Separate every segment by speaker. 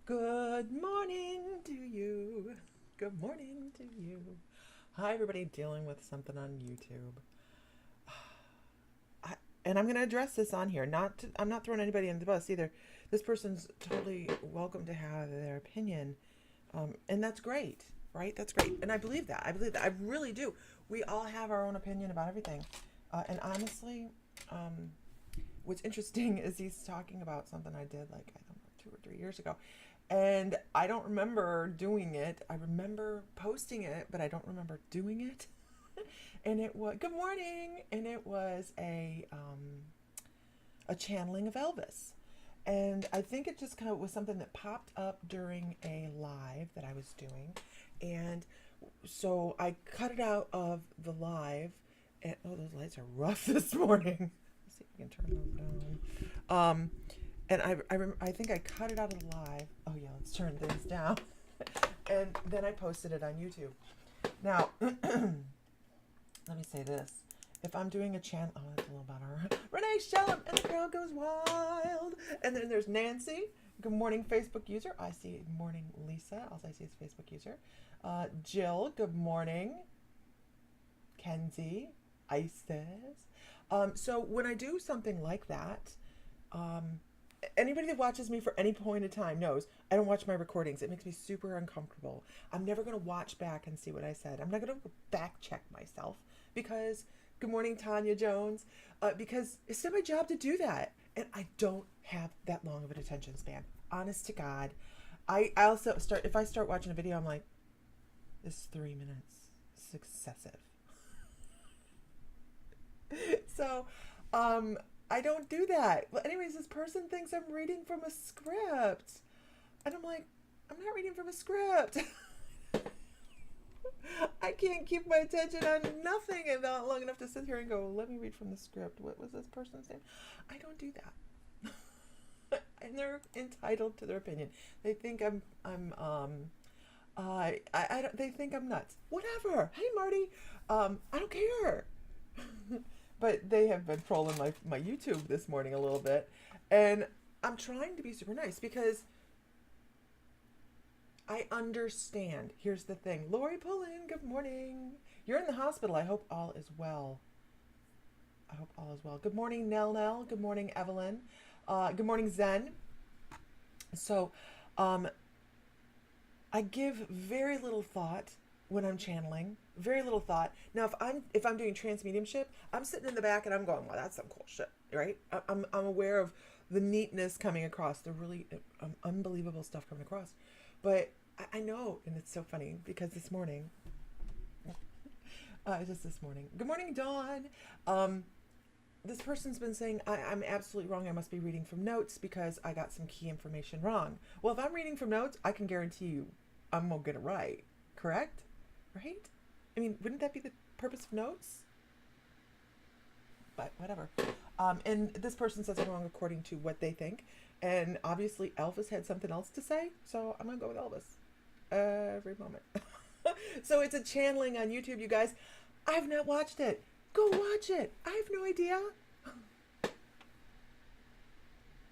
Speaker 1: Good morning to you. Good morning to you. Hi, everybody dealing with something on YouTube. And I'm going to address this on here. I'm not throwing anybody in the bus either. This person's totally welcome to have their opinion. And that's great, right? That's great. And I believe that. I believe that. I really do. We all have our own opinion about everything. And honestly, what's interesting is he's talking about something I did like, I don't know, 2 or 3 years ago. And I don't remember doing it. I remember posting it, but I don't remember doing it. And it was good morning, and it was a channeling of Elvis. And I think it just kind of was something that popped up during a live that I was doing. And so I cut it out of the live. And oh, those lights are rough this morning. Let's see if we can turn those down. And I think I cut it out of the live. Oh yeah, let's turn things down. And then I posted it on YouTube. Now, let me say this. If I'm doing a channel, oh, that's a little better. Renee Shellum, and the crowd goes wild. And then there's Nancy. Good morning, Facebook user. I see good morning, Lisa. Also, I see it's Facebook user. Jill, good morning. Kenzie, Isis. So when I do something like that, anybody that watches me for any point of time knows I don't watch my recordings. It makes me super uncomfortable. I'm never going to watch back and see what I said. I'm not going to back check myself because, good morning, Tanya Jones, because it's not my job to do that. And I don't have that long of an attention span. Honest to God. I also if I start watching a video, I'm like, this is 3 minutes. It's excessive. So, I don't do that. Well, anyways, this person thinks I'm reading from a script. And I'm like, I'm not reading from a script. I can't keep my attention on nothing and not long enough to sit here and go, let me read from the script. What was this person's name? I don't do that. And they're entitled to their opinion. They think they think I'm nuts. Whatever. Hey, Marty. I don't care. But they have been trolling my YouTube this morning a little bit. And I'm trying to be super nice because I understand. Here's the thing. Lori Pullen, good morning. You're in the hospital. I hope all is well. I hope all is well. Good morning, Nell. Good morning, Evelyn. Good morning, Zen. So, I give very little thought when I'm channeling. Very little thought. Now, if I'm doing trance mediumship, I'm sitting in the back and I'm going, well, that's some cool shit, right? I'm aware of the neatness coming across, the really unbelievable stuff coming across. But I know, and it's so funny because this morning, just this morning. Good morning, Dawn. This person's been saying I'm absolutely wrong. I must be reading from notes because I got some key information wrong. Well, if I'm reading from notes, I can guarantee you I'm gonna get it right. Correct? Right? I mean, wouldn't that be the purpose of notes? But whatever. And this person says I'm wrong according to what they think. And obviously Elvis had something else to say, so I'm gonna go with Elvis every moment. So it's a channeling on YouTube, you guys. I've not watched it. Go watch it. I have no idea.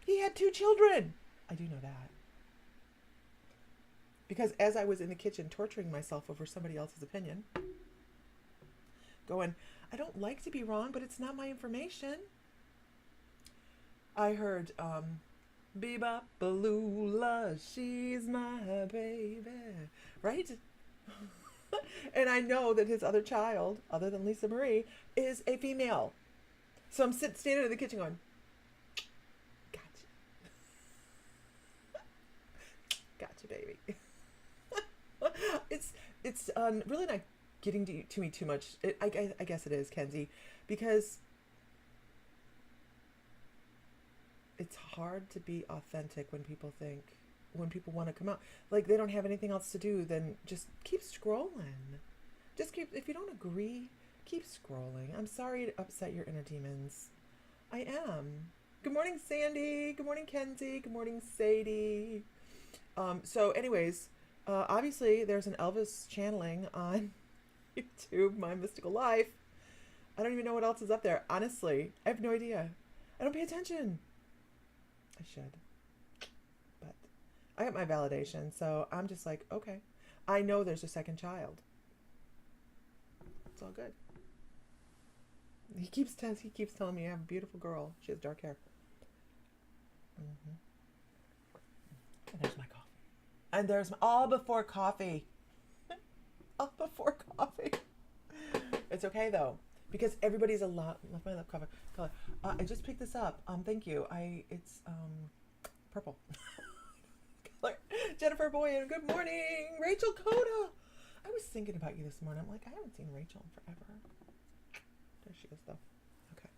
Speaker 1: He had 2 children. I do know that. Because as I was in the kitchen torturing myself over somebody else's opinion, going, I don't like to be wrong, but it's not my information. I heard, Bebop Balula, she's my baby. Right? And I know that his other child, other than Lisa Marie, is a female. So I'm standing in the kitchen going, gotcha. Gotcha, baby. It's really not getting to me too much. I guess it is, Kenzie, because it's hard to be authentic when people want to come out. Like they don't have anything else to do, then just keep scrolling. If you don't agree, keep scrolling. I'm sorry to upset your inner demons. I am. Good morning, Sandy. Good morning, Kenzie. Good morning, Sadie. So anyways, obviously there's an Elvis channeling on YouTube, My Mystical Life. I don't even know what else is up there. Honestly, I have no idea. I don't pay attention. I should. But I got my validation. So I'm just like, okay, I know there's a second child. It's all good. He keeps telling me I have a beautiful girl. She has dark hair. Mm-hmm. And there's my coffee. And there's all before coffee. All before coffee. It's okay though, because everybody's a lot. Love my love cover color. I just picked this up. Thank you. It's purple. Color. Jennifer Boyan. Good morning, Rachel Coda. I was thinking about you this morning. I'm like, I haven't seen Rachel in forever. There she is though. Okay.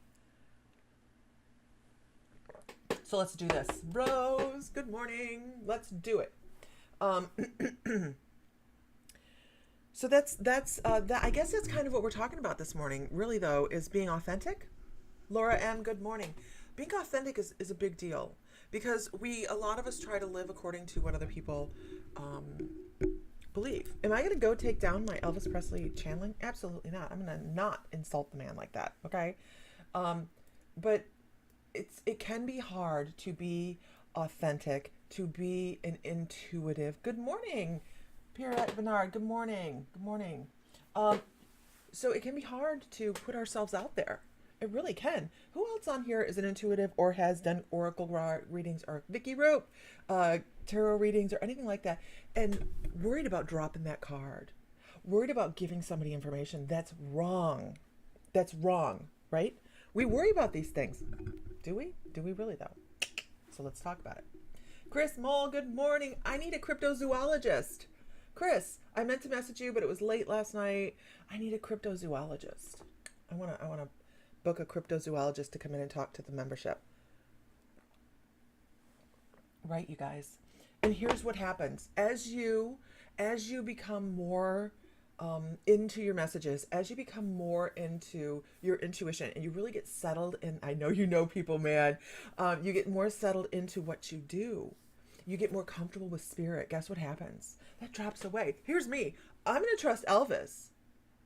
Speaker 1: So let's do this. Rose, good morning. Let's do it. So that's I guess that's kind of what we're talking about this morning. Really though, is being authentic. Laura M, good morning. Being authentic is a big deal because a lot of us try to live according to what other people believe. Am I going to go take down my Elvis Presley channeling? Absolutely not. I'm going to not insult the man like that. Okay. But it can be hard to be authentic, to be an intuitive. Good morning, Pierrette Bernard. Good morning. Good morning. So it can be hard to put ourselves out there. It really can. Who else on here is an intuitive or has done oracle readings or Vicky Rope, tarot readings or anything like that, and worried about dropping that card, worried about giving somebody information? That's wrong. That's wrong, right? We worry about these things. Do we? Do we really though? So let's talk about it. Chris Mole, good morning. I need a cryptozoologist. Chris, I meant to message you, but it was late last night. I need a cryptozoologist. I want to book a cryptozoologist to come in and talk to the membership. Right, you guys. And here's what happens. As you become more into your messages, as you become more into your intuition and you really get settled in, I know you know people, man, you get more settled into what you do. You get more comfortable with spirit. Guess what happens? That drops away. Here's me. I'm going to trust Elvis.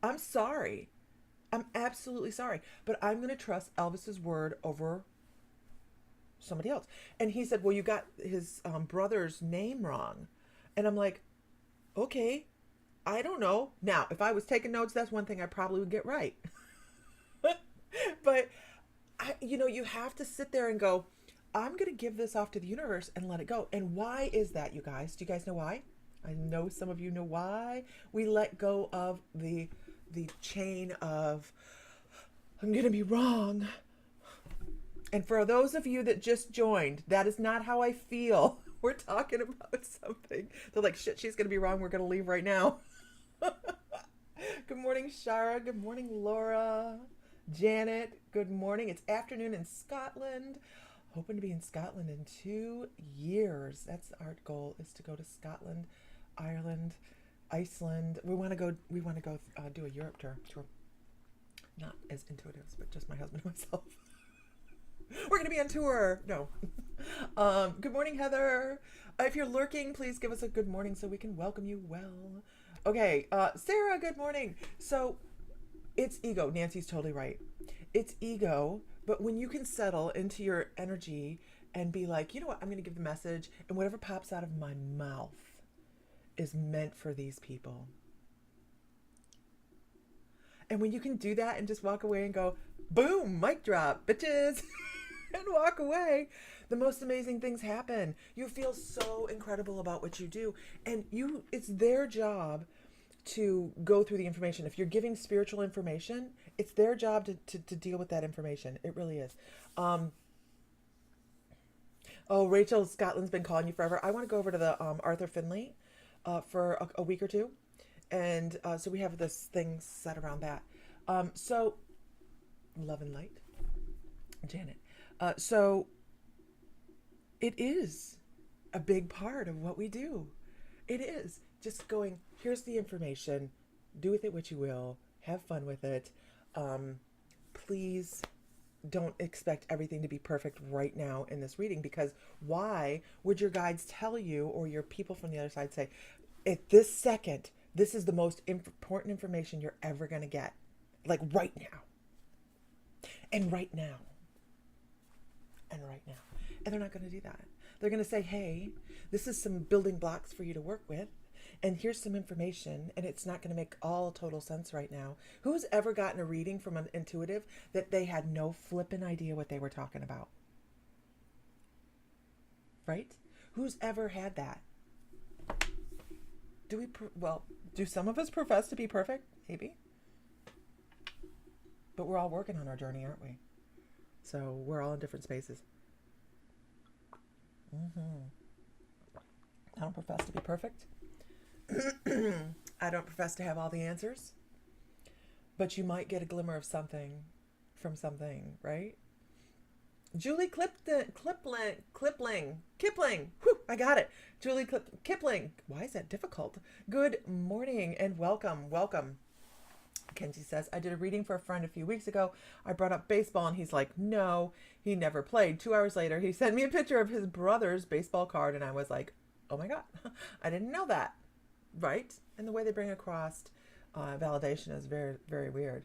Speaker 1: I'm sorry. I'm absolutely sorry. But I'm going to trust Elvis's word over somebody else. And he said, well, you got his brother's name wrong. And I'm like, okay, I don't know. Now, if I was taking notes, that's one thing I probably would get right. But, you have to sit there and go, I'm going to give this off to the universe and let it go. And why is that, you guys? Do you guys know why? I know some of you know why we let go of the chain of, I'm going to be wrong. And for those of you that just joined, that is not how I feel. We're talking about something. They're like, shit, she's going to be wrong. We're going to leave right now. Good morning, Shara. Good morning, Laura. Janet, good morning. It's afternoon in Scotland. Hoping to be in Scotland in 2 years. That's our goal, is to go to Scotland, Ireland, Iceland. We want to go do a Europe tour. Not as intuitives, but just my husband and myself. We're going to be on tour. No. Good morning, Heather. If you're lurking, please give us a good morning so we can welcome you well. Okay. Sarah, good morning. So it's ego. Nancy's totally right. It's ego. But when you can settle into your energy and be like, you know what, I'm going to give the message, and whatever pops out of my mouth is meant for these people. And when you can do that and just walk away and go, boom, mic drop, bitches, and walk away, the most amazing things happen. You feel so incredible about what you do. And it's their job to go through the information. If you're giving spiritual information, it's their job to deal with that information. It really is. Rachel, Scotland's been calling you forever. I want to go over to the Arthur Finley for a week or two. And so we have this thing set around that. So, love and light, Janet. So, it is a big part of what we do. It is just going, here's the information, do with it what you will, have fun with it. Please don't expect everything to be perfect right now in this reading, because why would your guides tell you, or your people from the other side say, at this second, this is the most important information you're ever going to get, like right now, and right now, and right now. And they're not going to do that. They're going to say, hey, this is some building blocks for you to work with. And here's some information, and it's not going to make all total sense right now. Who's ever gotten a reading from an intuitive that they had no flippin' idea what they were talking about? Right? Who's ever had that? Do some of us profess to be perfect? Maybe. But we're all working on our journey, aren't we? So we're all in different spaces. I don't profess to be perfect. I don't profess to have all the answers. But you might get a glimmer of something from something, right? Julie Kipling. Whew, I got it. Julie Kipling. Why is that difficult? Good morning and welcome. Kenzie says, I did a reading for a friend a few weeks ago. I brought up baseball and he's like, no, he never played. 2 hours later, he sent me a picture of his brother's baseball card and I was like, oh my God, I didn't know that. Right? And the way they bring across validation is very, very weird.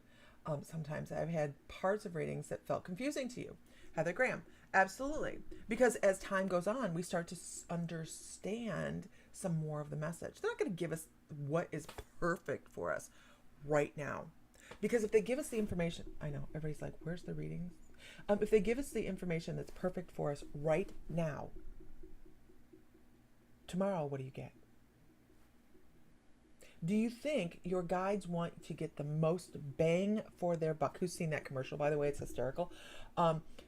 Speaker 1: Sometimes I've had parts of readings that felt confusing to you. Heather Graham, absolutely. Because as time goes on, we start to understand some more of the message. They're not going to give us what is perfect for us right now. Because if they give us the information, I know, everybody's like, where's the readings? If they give us the information that's perfect for us right now, tomorrow, what do you get? Do you think your guides want to get the most bang for their buck? Who's seen that commercial, by the way? It's hysterical.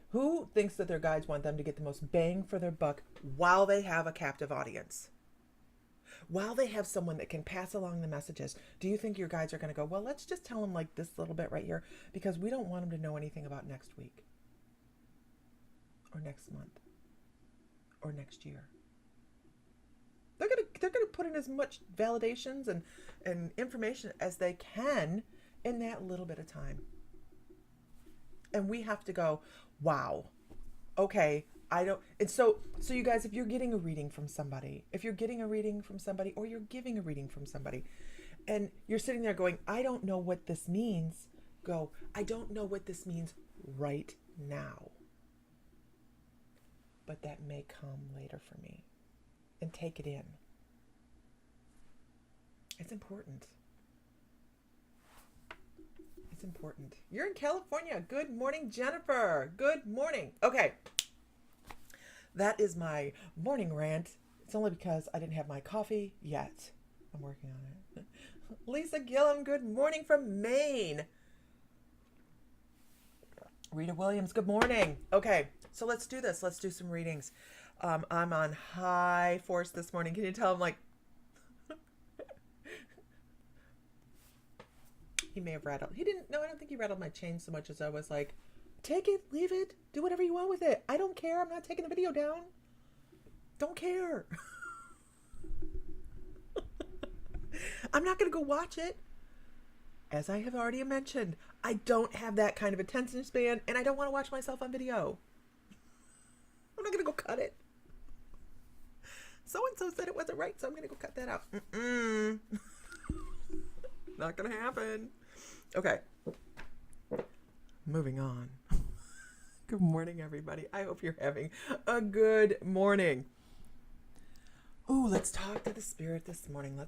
Speaker 1: Who thinks that their guides want them to get the most bang for their buck while they have a captive audience? While they have someone that can pass along the messages, do you think your guides are going to go, well, let's just tell them like this little bit right here because we don't want them to know anything about next week or next month or next year? They're gonna put in as much validations and information as they can in that little bit of time. And we have to go, wow, okay, I don't, and so you guys, if you're getting a reading from somebody, or you're giving a reading from somebody, and you're sitting there going, I don't know what this means, go, I don't know what this means right now. But that may come later for me. And take it in. It's important. It's important. You're in California. Good morning, Jennifer. Good morning. Okay. That is my morning rant. It's only because I didn't have my coffee yet. I'm working on it. Lisa Gillum, good morning from Maine. Rita Williams, good morning. Okay, so let's do this. Let's do some readings. I'm on high force this morning. Can you tell I'm like, he may have rattled. He didn't, no, I don't think he rattled my chain so much as I was like, take it, leave it, do whatever you want with it. I don't care. I'm not taking the video down. Don't care. I'm not going to go watch it. As I have already mentioned, I don't have that kind of attention span and I don't want to watch myself on video. I'm not going to go cut it. So-and-so said it wasn't right, so I'm going to go cut that out. Not going to happen. Okay. Moving on. Good morning, everybody. I hope you're having a good morning. Ooh, let's talk to the spirit this morning.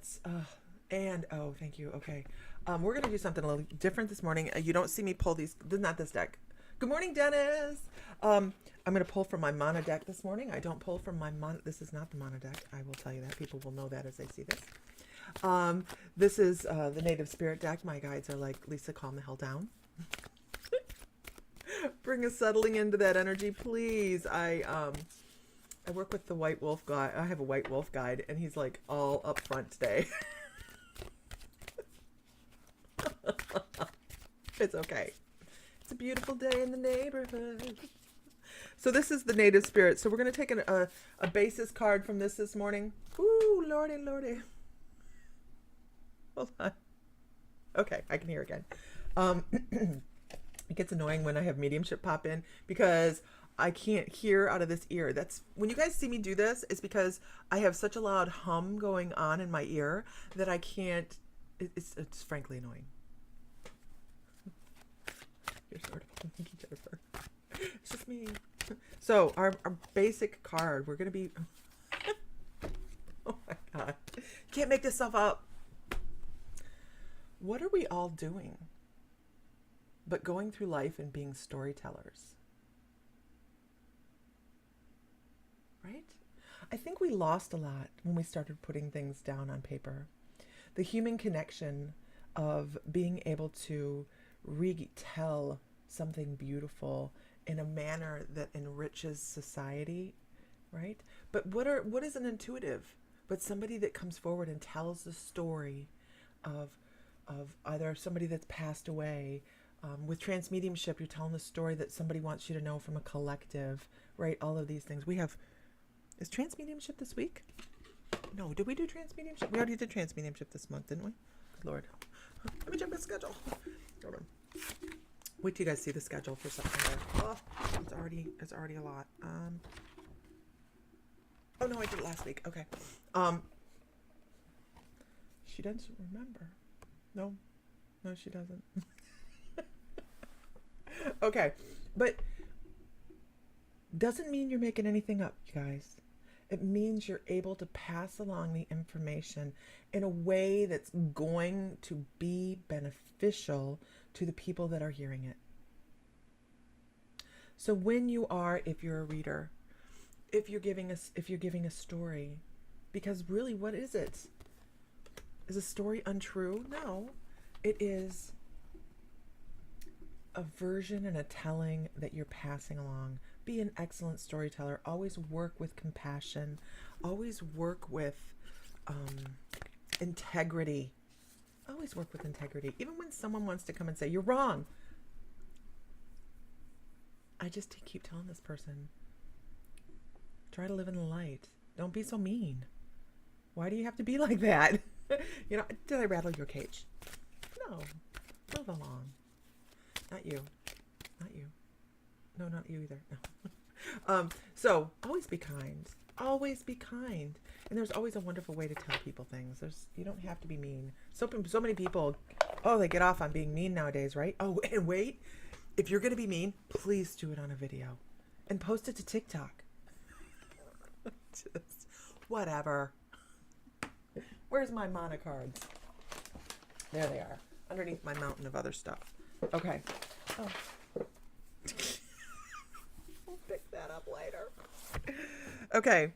Speaker 1: Thank you. Okay. We're going to do something a little different this morning. You don't see me pull these, not this deck. Good morning, Dennis. I'm going to pull from my mono deck this morning. I don't pull from my mono. This is not the mono deck. I will tell you that. People will know that as they see this. This is the Native Spirit deck. My guides are like, Lisa, calm the hell down. Bring us settling into that energy, please. I work with the White Wolf guy. I have a White Wolf guide, and he's like all up front today. It's okay. It's a beautiful day in the neighborhood. So this is the Native Spirit. So we're going to take a basis card from this morning. Ooh, lordy, lordy. Hold on. Okay, I can hear again. It gets annoying when I have mediumship pop in because I can't hear out of this ear. That's when you guys see me do this, it's because I have such a loud hum going on in my ear that I can't. It's frankly annoying. You're sort of. Thank you, Jennifer. It's just me. So our basic card, we're going to be, oh my God, can't make this stuff up. What are we all doing but going through life and being storytellers? Right? I think we lost a lot when we started putting things down on paper. The human connection of being able to retell something beautiful in a manner that enriches society, right? But what is an intuitive but somebody that comes forward and tells the story of either somebody that's passed away. With transmediumship, you're telling the story that somebody wants you to know from a collective, right? All of these things. Is transmediumship this week? No, did we do transmediumship? We already did transmediumship this month, didn't we? Good Lord. Let me check the schedule. Hold on. Wait till you guys see the schedule for September. Oh, it's already a lot. Oh no, I did it last week. Okay. She doesn't remember. No, she doesn't. Okay, but doesn't mean you're making anything up, you guys. It means you're able to pass along the information in a way that's going to be beneficial to the people that are hearing it. So when you are, if you're a reader, if you're giving a story, because really, what is it? Is a story untrue? No, it is a version and a telling that you're passing along. Be an excellent storyteller. Always work with compassion. Always work with integrity. Always work with integrity. Even when someone wants to come and say, you're wrong. I just keep telling this person, try to live in the light. Don't be so mean. Why do you have to be like that? Did I rattle your cage? No. Move along. Not you. No, not you either. No. So always be kind. Always be kind. And there's always a wonderful way to tell people things. You don't have to be mean. So many people, they get off on being mean nowadays, right? Oh, and wait, if you're going to be mean, please do it on a video and post it to TikTok. Just whatever. Where's my mana cards? There they are, underneath my mountain of other stuff. Okay. Oh. We'll pick that up later. Okay.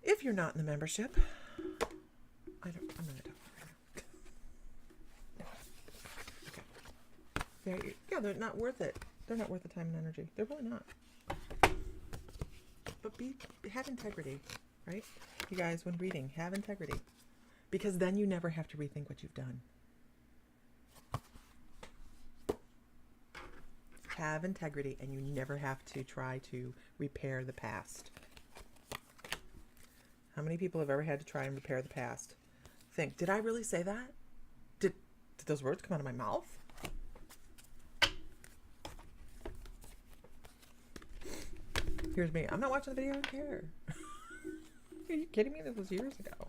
Speaker 1: If you're not in the membership, I'm going to talk right now. Okay. They're not worth it. They're not worth the time and energy. They're really not. But have integrity, right? You guys, when reading, have integrity. Because then you never have to rethink what you've done. Have integrity, and you never have to try to repair the past. How many people have ever had to try and repair the past? Think, did I really say that? Did those words come out of my mouth? Here's me. I'm not watching the video. I don't care. Are you kidding me? This was years ago.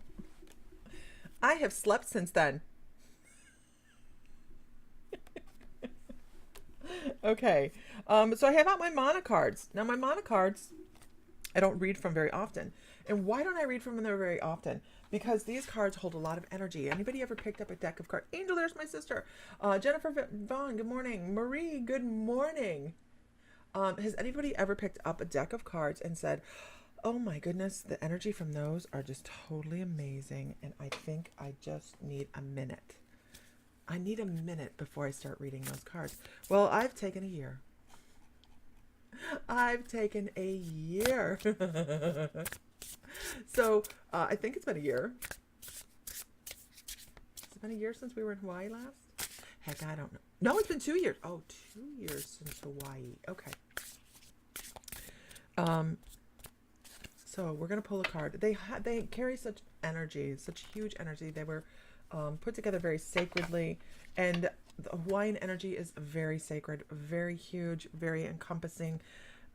Speaker 1: I have slept since then. Okay. So I have out my mana cards. Now my mana cards, I don't read from very often. And why don't I read from them very often? Because these cards hold a lot of energy. Anybody ever picked up a deck of cards? Angel, there's my sister. Jennifer Vaughn, good morning. Marie, good morning. Has anybody ever picked up a deck of cards and said, oh my goodness, the energy from those are just totally amazing, and I think I just need a minute. I need a minute before I start reading those cards. Well, I've taken a year. So, I think it's been a year. Has it been a year since we were in Hawaii last? Heck, I don't know. No, it's been 2 years. Oh, 2 years since Hawaii. Okay. So we're going to pull a card. They carry such energy, such huge energy. They were put together very sacredly, and the Hawaiian energy is very sacred, very huge, very encompassing.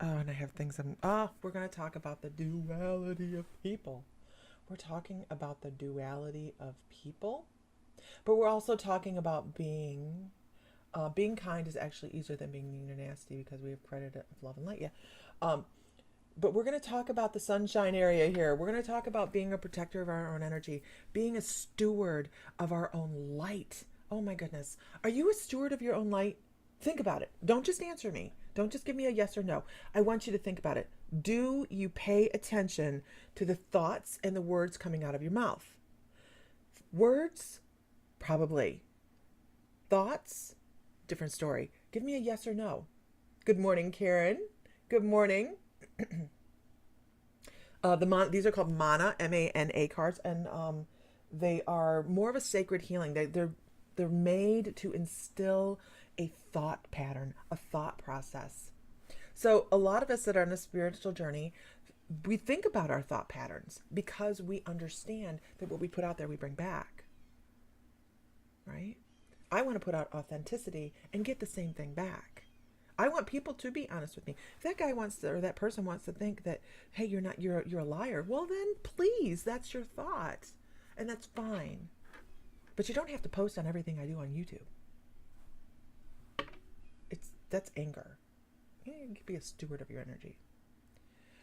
Speaker 1: And I have things we're going to talk about the duality of people. We're talking about the duality of people, but we're also talking about being Being kind is actually easier than being mean or nasty because we have credit of love and light. Yeah. Um, but we're going to talk about the sunshine area here. We're going to talk about being a protector of our own energy, being a steward of our own light. Oh my goodness. Are you a steward of your own light? Think about it. Don't just answer me. Don't just give me a yes or no. I want you to think about it. Do you pay attention to the thoughts and the words coming out of your mouth? Words? Probably. Thoughts? Different story. Give me a yes or no. Good morning, Karen. Good morning. These are called Mana, M-A-N-A cards, and they are more of a sacred healing. They're made to instill a thought pattern, a thought process. So a lot of us that are on a spiritual journey, we think about our thought patterns because we understand that what we put out there, we bring back. Right? I want to put out authenticity and get the same thing back. I want people to be honest with me. If that guy wants to, or that person wants to think that, hey, you're a liar, well then please, that's your thought. And that's fine. But you don't have to post on everything I do on YouTube. That's anger. You can be a steward of your energy.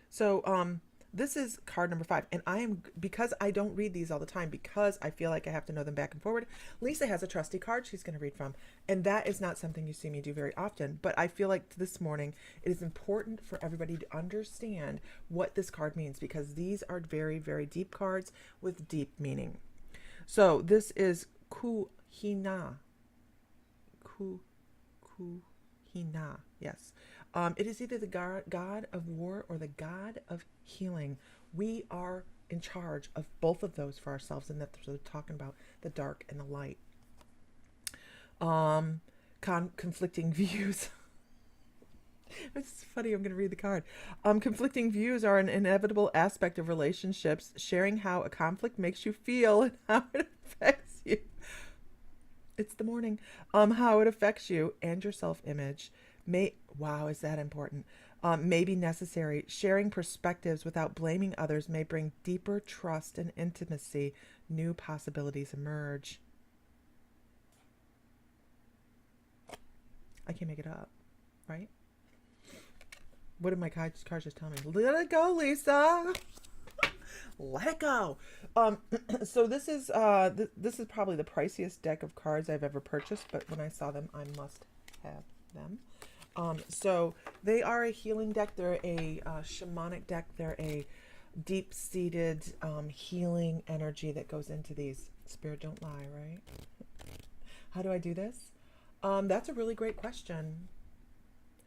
Speaker 1: So this is card number 5. And because I don't read these all the time, because I feel like I have to know them back and forward, Lisa has a trusty card she's going to read from. And that is not something you see me do very often. But I feel like this morning it is important for everybody to understand what this card means, because these are very, very deep cards with deep meaning. So this is Kuhina. Kuhina, yes. It is either the god of war or the god of healing. We are in charge of both of those for ourselves, and that's what we're talking about, the dark and the light. Conflicting views. It's funny, I'm going to read the card. Conflicting views are an inevitable aspect of relationships, sharing how a conflict makes you feel and how it affects you. It's the morning. How it affects you and your self-image. Wow, is that important? May be necessary. Sharing perspectives without blaming others may bring deeper trust and intimacy. New possibilities emerge. I can't make it up, right? What did my cards just tell me? Let it go, Lisa. Let it go. So this is probably the priciest deck of cards I've ever purchased, but when I saw them, I must have them. So they are a healing deck. They're a shamanic deck. They're a deep-seated healing energy that goes into these. Spirit don't lie, right? How do I do this? That's a really great question.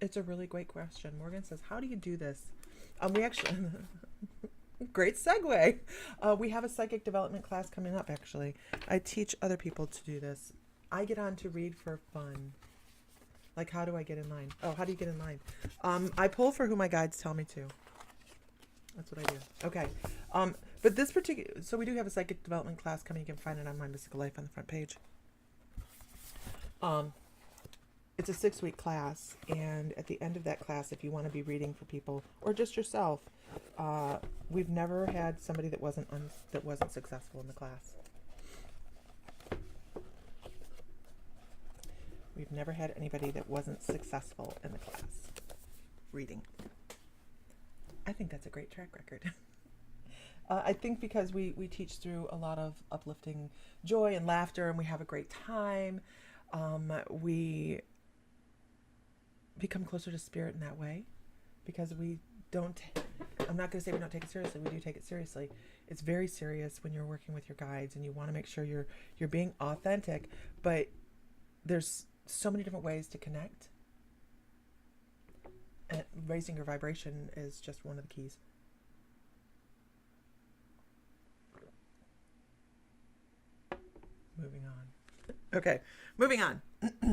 Speaker 1: It's a really great question. Morgan says, how do you do this? We actually, great segue. We have a psychic development class coming up, actually. I teach other people to do this. I get on to read for fun. Like, how do I get in line? Oh, how do you get in line? I pull for who my guides tell me to. That's what I do. Okay. But this particular, so we do have a psychic development class coming. You can find it on My Mystical Life on the front page. It's a 6-week class, and at the end of that class, if you want to be reading for people or just yourself, we've never had somebody that wasn't successful in the class. We've never had anybody that wasn't successful in the class reading. I think that's a great track record. I think because we teach through a lot of uplifting joy and laughter, and we have a great time. We become closer to spirit in that way, because we don't, I'm not going to say we don't take it seriously. We do take it seriously. It's very serious when you're working with your guides, and you want to make sure you're being authentic, but there's so many different ways to connect, and raising your vibration is just one of the keys. Moving on. Okay, moving on.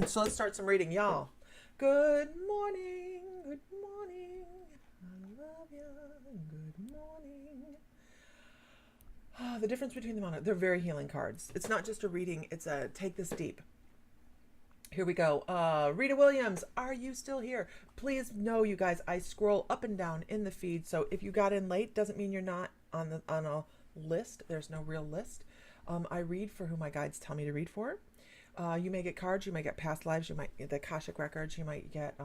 Speaker 1: So let's start some reading, y'all. Good morning. Good morning. I love you. Good morning. The difference between them, they're very healing cards. It's not just a reading. It's a take this deep. Here we go. Rita Williams, are you still here? Please know, you guys, I scroll up and down in the feed. So if you got in late, doesn't mean you're not on a list. There's no real list. I read for who my guides tell me to read for. You may get cards, you might get past lives, you might get the Akashic records, you might get,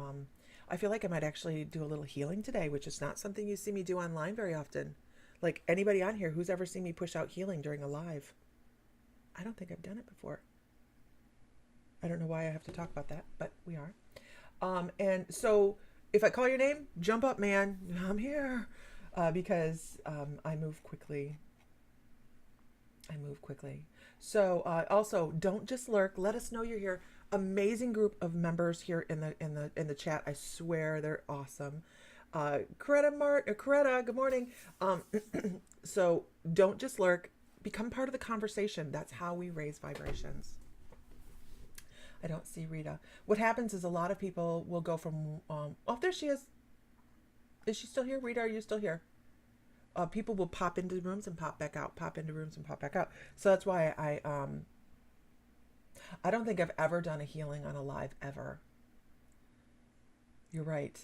Speaker 1: I feel like I might actually do a little healing today, which is not something you see me do online very often. Like anybody on here who's ever seen me push out healing during a live. I don't think I've done it before. I don't know why I have to talk about that, but we are. And so if I call your name, jump up, man. I'm here. Because I move quickly. So also, don't just lurk. Let us know you're here. Amazing group of members here in the chat. I swear they're awesome. Coretta, good morning. So don't just lurk. Become part of the conversation. That's how we raise vibrations. I don't see Rita. What happens is a lot of people will go from, oh, there she is. Is she still here? Rita, are you still here? People will pop into rooms and pop back out, pop into rooms and pop back out. So that's why I don't think I've ever done a healing on a live ever. You're right.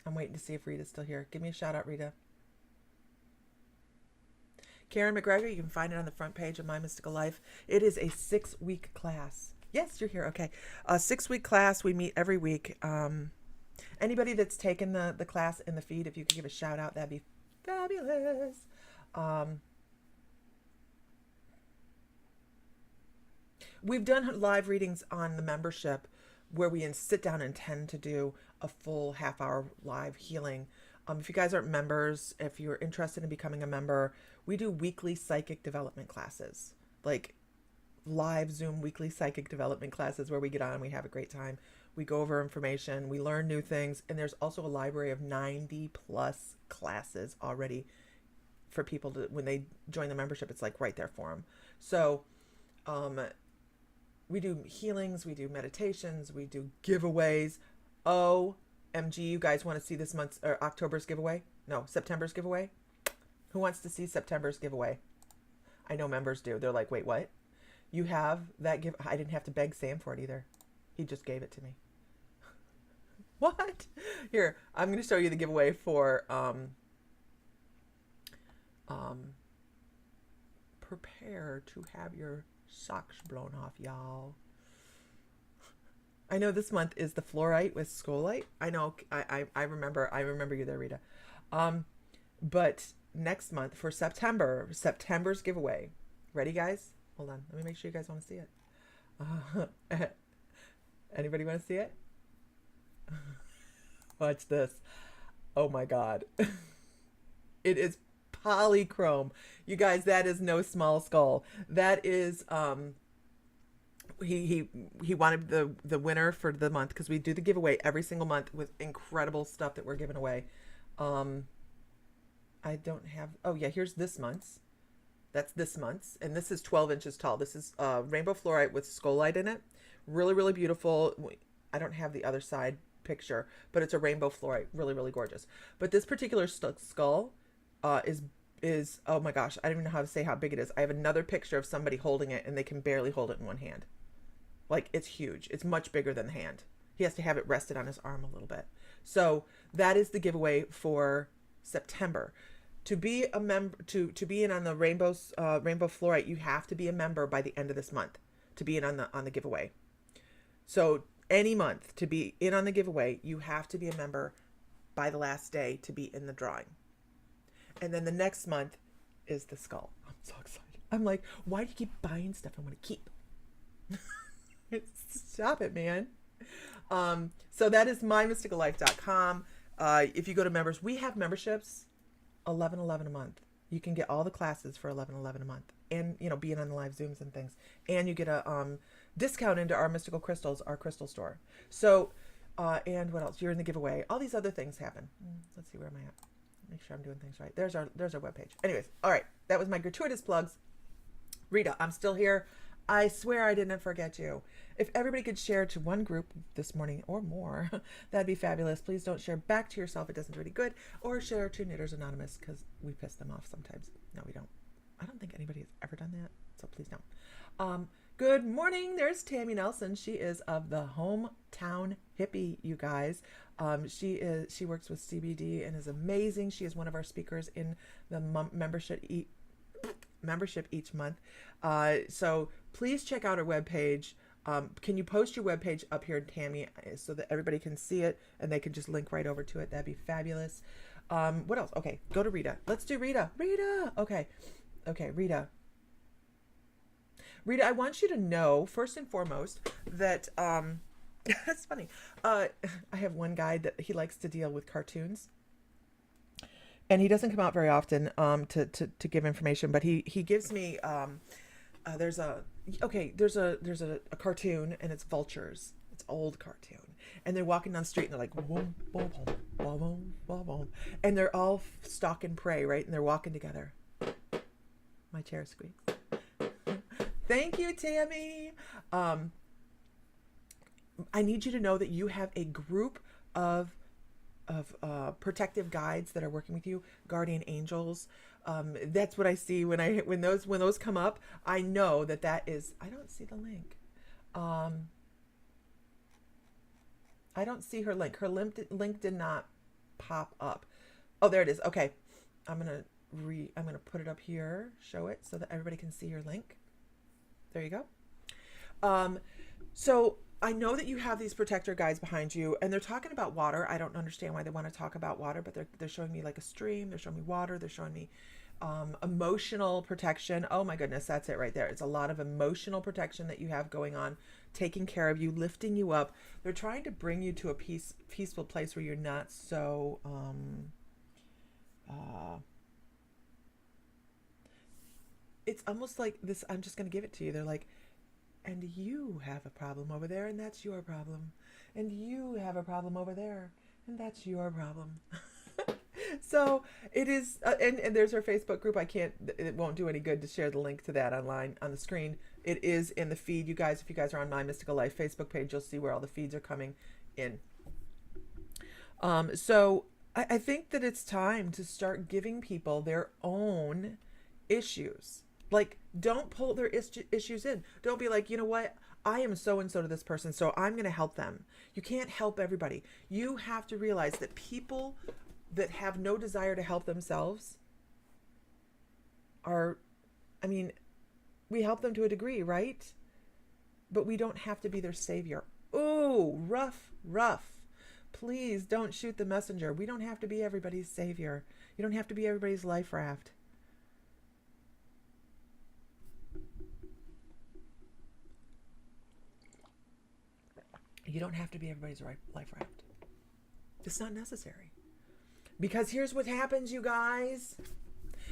Speaker 1: I'm waiting to see if Rita's still here. Give me a shout out, Rita. Karen McGregor, you can find it on the front page of My Mystical Life. It is a 6-week class. Yes, you're here. Okay. A 6-week class. We meet every week. Anybody that's taken the class in the feed, if you could give a shout out, that'd be fabulous. We've done live readings on the membership where we sit down and intend to do a full half-hour live healing. If you guys aren't members, if you're interested in becoming a member, we do weekly psychic development classes, like live Zoom weekly psychic development classes where we get on and we have a great time. We go over information, we learn new things, and there's also a library of 90 plus classes already for people to, when they join the membership, it's like right there for them. So we do healings, we do meditations, we do giveaways. OMG, you guys want to see this month's or October's giveaway? No, September's giveaway? Who wants to see September's giveaway? I know members do. They're like, wait, what? You have that give? I didn't have to beg Sam for it either. He just gave it to me. What? Here, I'm going to show you the giveaway for prepare to have your socks blown off, y'all. I know this month is the Fluorite with Skolite. I know, I remember you there, Rita. But next month for September's giveaway. Ready, guys? Hold on. Let me make sure you guys want to see it. Anybody want to see it? Watch this. Oh my God. It is polychrome. You guys, that is no small skull. That is, he wanted the winner for the month, because we do the giveaway every single month with incredible stuff that we're giving away. I don't have, oh yeah, here's this month's. That's this month's, and this is 12 inches tall. This is rainbow fluorite with skolite in it. Really, really beautiful. I don't have the other side picture, but it's a rainbow fluorite. Really, really gorgeous. But this particular skull is, oh my gosh, I don't even know how to say how big it is. I have another picture of somebody holding it, and they can barely hold it in one hand. Like, it's huge. It's much bigger than the hand. He has to have it rested on his arm a little bit. So that is the giveaway for September. To be a member, to be in on the rainbow fluorite, you have to be a member by the end of this month to be in on the giveaway. So any month to be in on the giveaway, you have to be a member by the last day to be in the drawing. And then the next month is the skull. I'm so excited. I'm like, why do you keep buying stuff I want to keep? Stop it, man. So that is mymysticallife.com. If you go to members, we have memberships. $11.11 a month. You can get all the classes for $11.11 a month, and being on the live Zooms and things, and you get a discount into our mystical crystals, our crystal store. So and what else? You're in the giveaway. All these other things happen. Let's see, where am I at? Make sure I'm doing things right. There's our webpage. Anyways, all right, that was my gratuitous plugs. Rita, I'm still here. I swear I didn't forget you. If everybody could share to one group this morning or more, that'd be fabulous. Please don't share back to yourself. It doesn't do any good. Or share to Knitters Anonymous, because we piss them off sometimes. No, we don't. I don't think anybody has ever done that, so please don't. Good morning. There's Tammy Nelson. She is of the Hometown Hippie, you guys. She works with CBD and is amazing. She is one of our speakers in the membership each month. So please check out our webpage. Can you post your webpage up here, Tammy, so that everybody can see it and they can just link right over to it? That'd be fabulous. What else? Okay, go to Rita. Let's do Rita. Rita. Okay. Okay, Rita. Rita, I want you to know, first and foremost, that that's funny. I have one guy that he likes to deal with cartoons. And he doesn't come out very often to give information, but he gives me there's a a cartoon, and it's vultures. It's old cartoon, and they're walking down the street and they're like boom boom boom boom boom boom boom, and they're all stalk and prey, right? And they're walking together. My chair squeaks. Thank you, Tammy. I need you to know that you have a group of protective guides that are working with you, guardian angels. That's what I see when those come up. I know that is. I don't see the link. I don't see her link. Her link did not pop up. Oh, there it is. Okay, I'm gonna put it up here. Show it so that everybody can see your link. There you go. So I know that you have these protector guides behind you, and they're talking about water. I don't understand why they want to talk about water, but they're showing me like a stream. They're showing me water. They're showing me emotional protection. Oh my goodness, that's it right there. It's a lot of emotional protection that you have going on, taking care of you, lifting you up. They're trying to bring you to a peaceful place where you're not so it's almost like this. I'm just going to give it to you. They're like, and you have a problem over there, and that's your problem. And you have a problem over there, and that's your problem. So it is, and there's our Facebook group. It won't do any good to share the link to that online on the screen. It is in the feed, you guys. If you guys are on My Mystical Life Facebook page, you'll see where all the feeds are coming in. So I think that it's time to start giving people their own issues. Like, don't pull their issues in. Don't be like, you know what? I am so-and-so to this person, so I'm going to help them. You can't help everybody. You have to realize that people that have no desire to help themselves we help them to a degree, right? But we don't have to be their savior. Ooh, rough. Please don't shoot the messenger. We don't have to be everybody's savior. You don't have to be everybody's life raft. You don't have to be everybody's life raft. It's not necessary. Because here's what happens, you guys.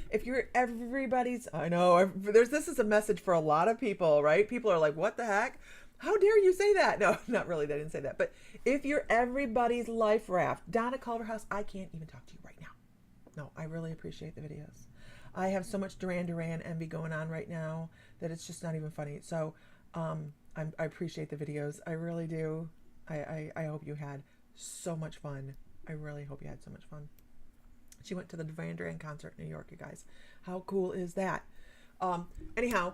Speaker 1: If you're everybody's, I know, this is a message for a lot of people, right? People are like, what the heck? How dare you say that? No, not really. They didn't say that. But if you're everybody's life raft, Donna Culverhouse, I can't even talk to you right now. No, I really appreciate the videos. I have so much Duran envy going on right now that it's just not even funny. So I appreciate the videos. I really do. I hope you had so much fun. I really hope you had so much fun. She went to the Duran concert in New York, you guys. How cool is that? Anyhow,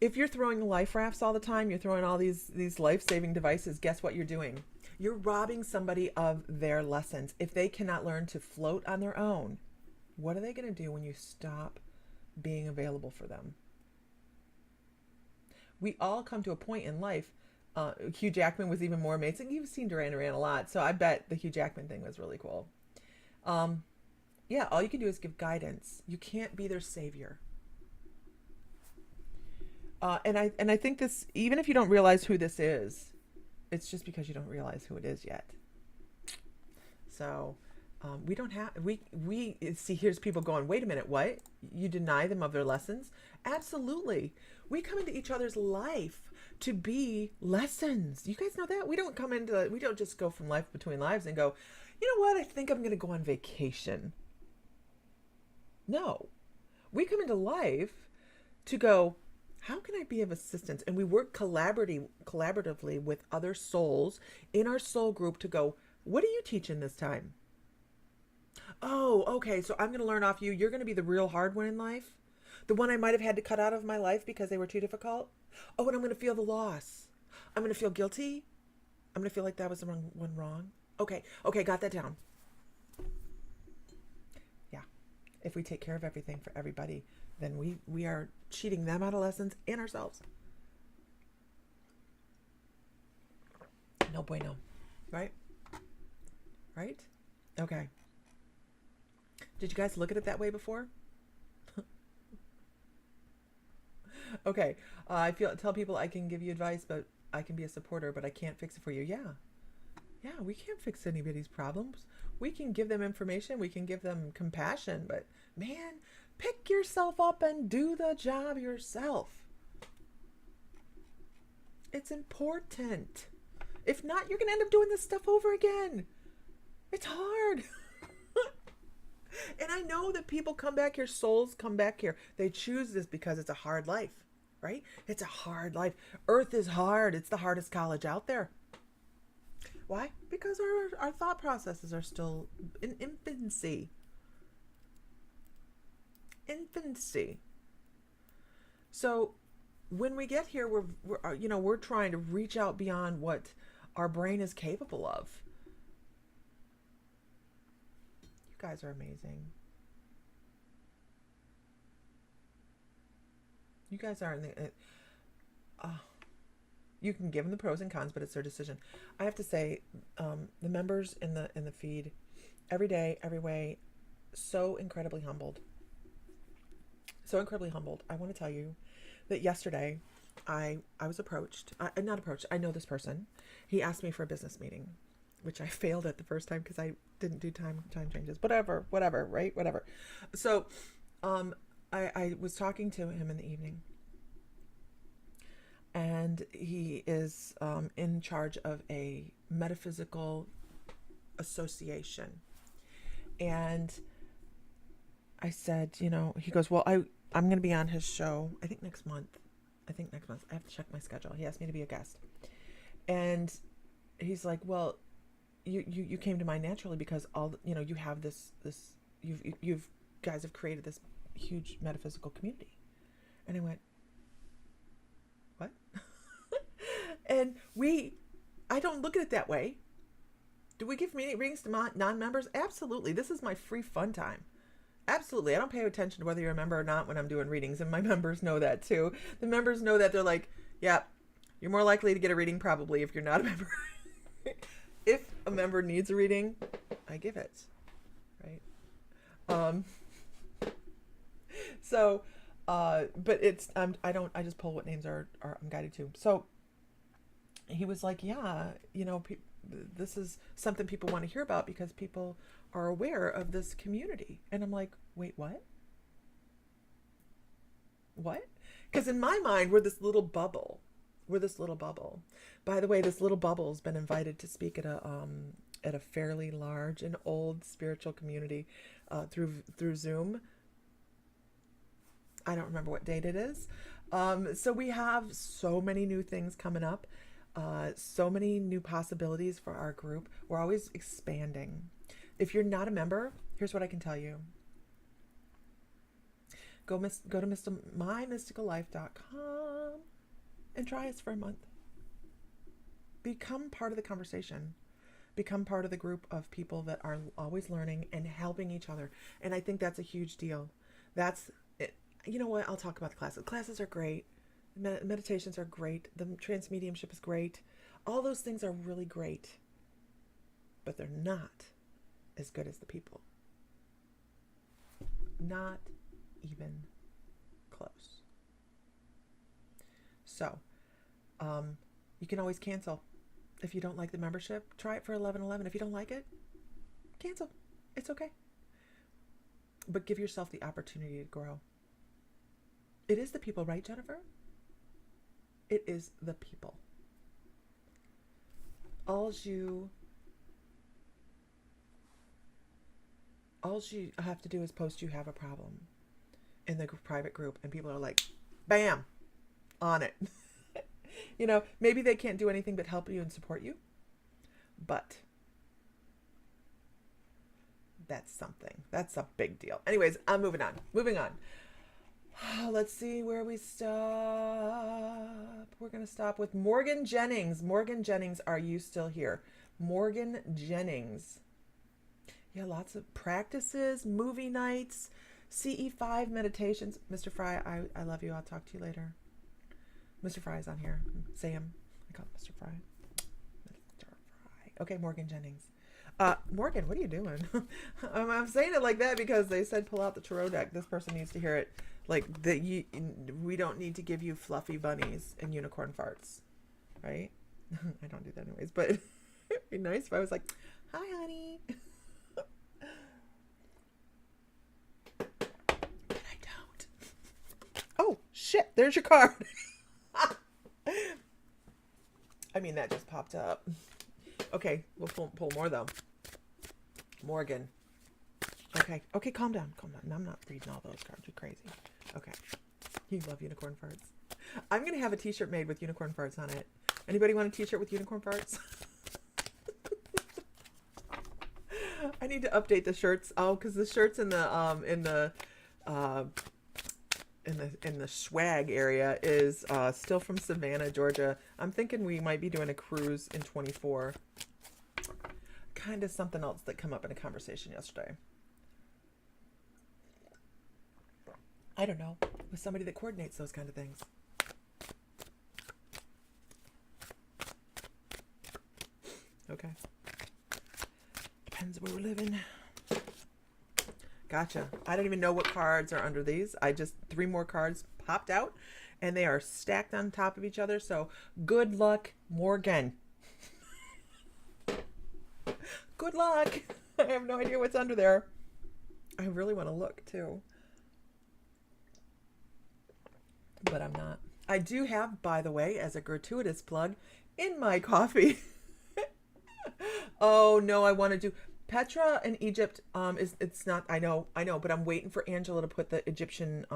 Speaker 1: if you're throwing life rafts all the time, you're throwing all these life-saving devices, guess what you're doing? You're robbing somebody of their lessons. If they cannot learn to float on their own, what are they going to do when you stop being available for them? We all come to a point in life. Hugh Jackman was even more amazing. You've seen Duran a lot, so I bet the Hugh Jackman thing was really cool. Yeah, all you can do is give guidance. You can't be their savior. And I think this, even if you don't realize who this is, it's just because you don't realize who it is yet. So we don't have, we see, here's people going, wait a minute, what? You deny them of their lessons? Absolutely. We come into each other's life to be lessons. You guys know that? We don't just go from life between lives and go, you know what? I think I'm going to go on vacation. No. We come into life to go, how can I be of assistance? And we work collaboratively with other souls in our soul group to go, what are you teaching this time? Oh, okay. So I'm going to learn off you. You're going to be the real hard one in life. The one I might have had to cut out of my life because they were too difficult. Oh, and I'm going to feel the loss. I'm going to feel guilty. I'm going to feel like that was the one wrong. Okay, got that down. Yeah. If we take care of everything for everybody, then we are cheating them out of lessons and ourselves. No bueno. Right? Right? Okay. Did you guys look at it that way before? Okay. Tell people I can give you advice, but I can be a supporter, but I can't fix it for you. Yeah. Yeah, we can't fix anybody's problems. We can give them information. We can give them compassion, but man, pick yourself up and do the job yourself. It's important. If not, you're going to end up doing this stuff over again. It's hard. And I know that people come back here, souls come back here. They choose this because it's a hard life, right? It's a hard life. Earth is hard. It's the hardest college out there. Why? Because our thought processes are still in infancy. Infancy. So when we get here, we're trying to reach out beyond what our brain is capable of. You guys are amazing. You guys are in the. You can give them the pros and cons, but it's their decision. I have to say, the members in the feed, every day, every way, so incredibly humbled. So incredibly humbled. I want to tell you that yesterday, I was approached. Not approached. I know this person. He asked me for a business meeting, which I failed at the first time because I didn't do time changes. Whatever, right? Whatever. So, I was talking to him in the evening. And he is in charge of a metaphysical association. And I said, he goes, well, I'm going to be on his show, I think next month. I have to check my schedule. He asked me to be a guest. And he's like, well, you came to mind naturally because you have this you guys have created this huge metaphysical community. And I went, what? And I don't look at it that way. Do we give readings to non-members? Absolutely. This is my free fun time. Absolutely. I don't pay attention to whether you're a member or not when I'm doing readings, and my members know that too. The members know that. They're like, yeah, you're more likely to get a reading probably if you're not a member. If a member needs a reading, I give it. Right? So, but it's, I just pull what names I'm guided to. So he was like, yeah, this is something people want to hear about because people are aware of this community. And I'm like, wait, what? What? Because in my mind, we're this little bubble. By the way, this little bubble has been invited to speak at a fairly large and old spiritual community through Zoom. I don't remember what date it is. So we have so many new things coming up. So many new possibilities for our group. We're always expanding. If you're not a member, here's what I can tell you. Go to mymysticallife.com and try us for a month. Become part of the conversation. Become part of the group of people that are always learning and helping each other. And I think that's a huge deal. That's it. You know what? I'll talk about the classes. Classes are great. Meditations are great. The transmediumship is great. All those things are really great. But they're not as good as the people. Not even close. So, you can always cancel. If you don't like the membership, try it for $11.11. If you don't like it, cancel. It's okay. But give yourself the opportunity to grow. It is the people, right, Jennifer? It is the people. All you have to do is post you have a problem in the private group, and people are like, bam, on it. Maybe they can't do anything but help you and support you, but that's something. That's a big deal. Anyways, I'm moving on. Let's see where we stop. We're going to stop with Morgan Jennings. Morgan Jennings, are you still here? Morgan Jennings. Yeah, lots of practices, movie nights, CE5 meditations. Mr. Fry, I love you. I'll talk to you later. Mr. Fry's on here. Sam. I call him Mr. Fry. Mr. Okay, Morgan Jennings. Morgan, what are you doing? I'm saying it like that because they said pull out the tarot deck. This person needs to hear it. Like that we don't need to give you fluffy bunnies and unicorn farts, right? I don't do that anyways, but it'd be nice if I was like, "Hi, honey." But I don't. Oh shit! There's your card. I mean, that just popped up. Okay, we'll pull more though. Morgan. Okay, calm down. I'm not reading all those cards. You're crazy. Okay. You love unicorn farts. I'm going to have a t-shirt made with unicorn farts on it. Anybody want a t-shirt with unicorn farts? I need to update the shirts. Oh, because the shirts in the swag area is still from Savannah, Georgia. I'm thinking we might be doing a cruise in 24. Kind of something else that came up in a conversation yesterday. I don't know, with somebody that coordinates those kind of things. Okay. Depends where we're living. Gotcha. I don't even know what cards are under these. I just 3 more cards popped out and they are stacked on top of each other. So good luck, Morgan. Good luck. I have no idea what's under there. I really want to look too. But I'm not. I do have, by the way, as a gratuitous plug, in my coffee. Oh no, I want to do Petra in Egypt. It's not. I know, but I'm waiting for Angela to put the Egyptian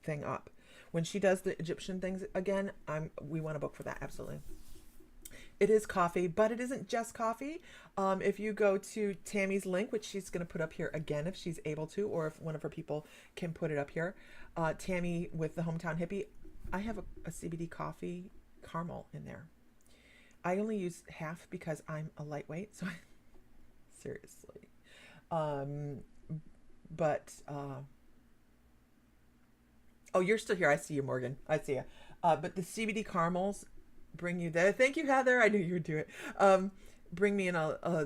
Speaker 1: thing up. When she does the Egyptian things again, we want to book for that. Absolutely. It is coffee, but it isn't just coffee. If you go to Tammy's link, which she's going to put up here again if she's able to, or if one of her people can put it up here, Tammy with the Hometown Hippie, I have a CBD coffee caramel in there. I only use half because I'm a lightweight, so seriously. Oh, you're still here. I see you, Morgan. I see you. But the CBD caramels bring you there. Thank you, Heather. I knew you would do it. Bring me in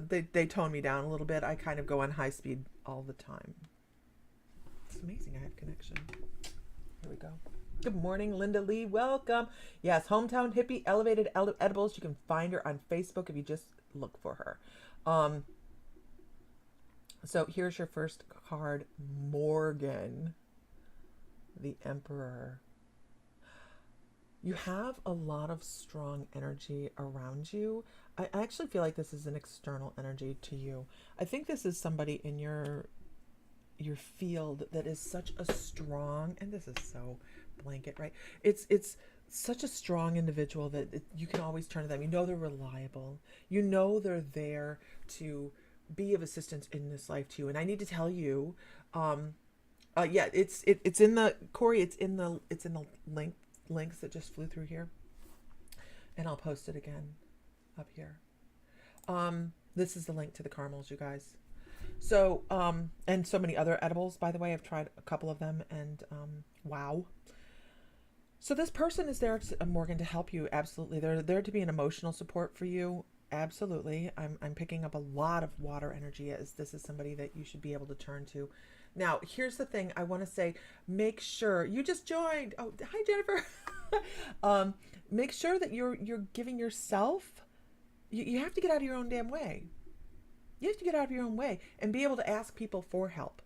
Speaker 1: they tone me down a little bit. I kind of go on high speed all the time. It's amazing. I have connection. Here we go. Good morning, Linda Lee. Welcome. Yes, Hometown Hippie Elevated Edibles. You can find her on Facebook if you just look for her. So here's your first card, Morgan, the Emperor. You have a lot of strong energy around you. I actually feel like this is an external energy to you. I think this is somebody in your field that is such a strong, and this is so blanket, right? It's such a strong individual that you can always turn to them. You know they're reliable. You know they're there to be of assistance in this life to you. And I need to tell you, it's in the Corey. It's in the links that just flew through here, and I'll post it again up here. This is the link to the caramels, you guys. So and so many other edibles, by the way. I've tried a couple of them, and wow. So this person is there, Morgan, to help you. Absolutely. They're there to be an emotional support for you. Absolutely. I'm picking up a lot of water energy, as this is somebody that you should be able to turn to. Now, here's the thing I want to say. Make sure you just joined. Oh, hi, Jennifer. Make sure that you're giving yourself, you have to get out of your own damn way. You have to get out of your own way and be able to ask people for help.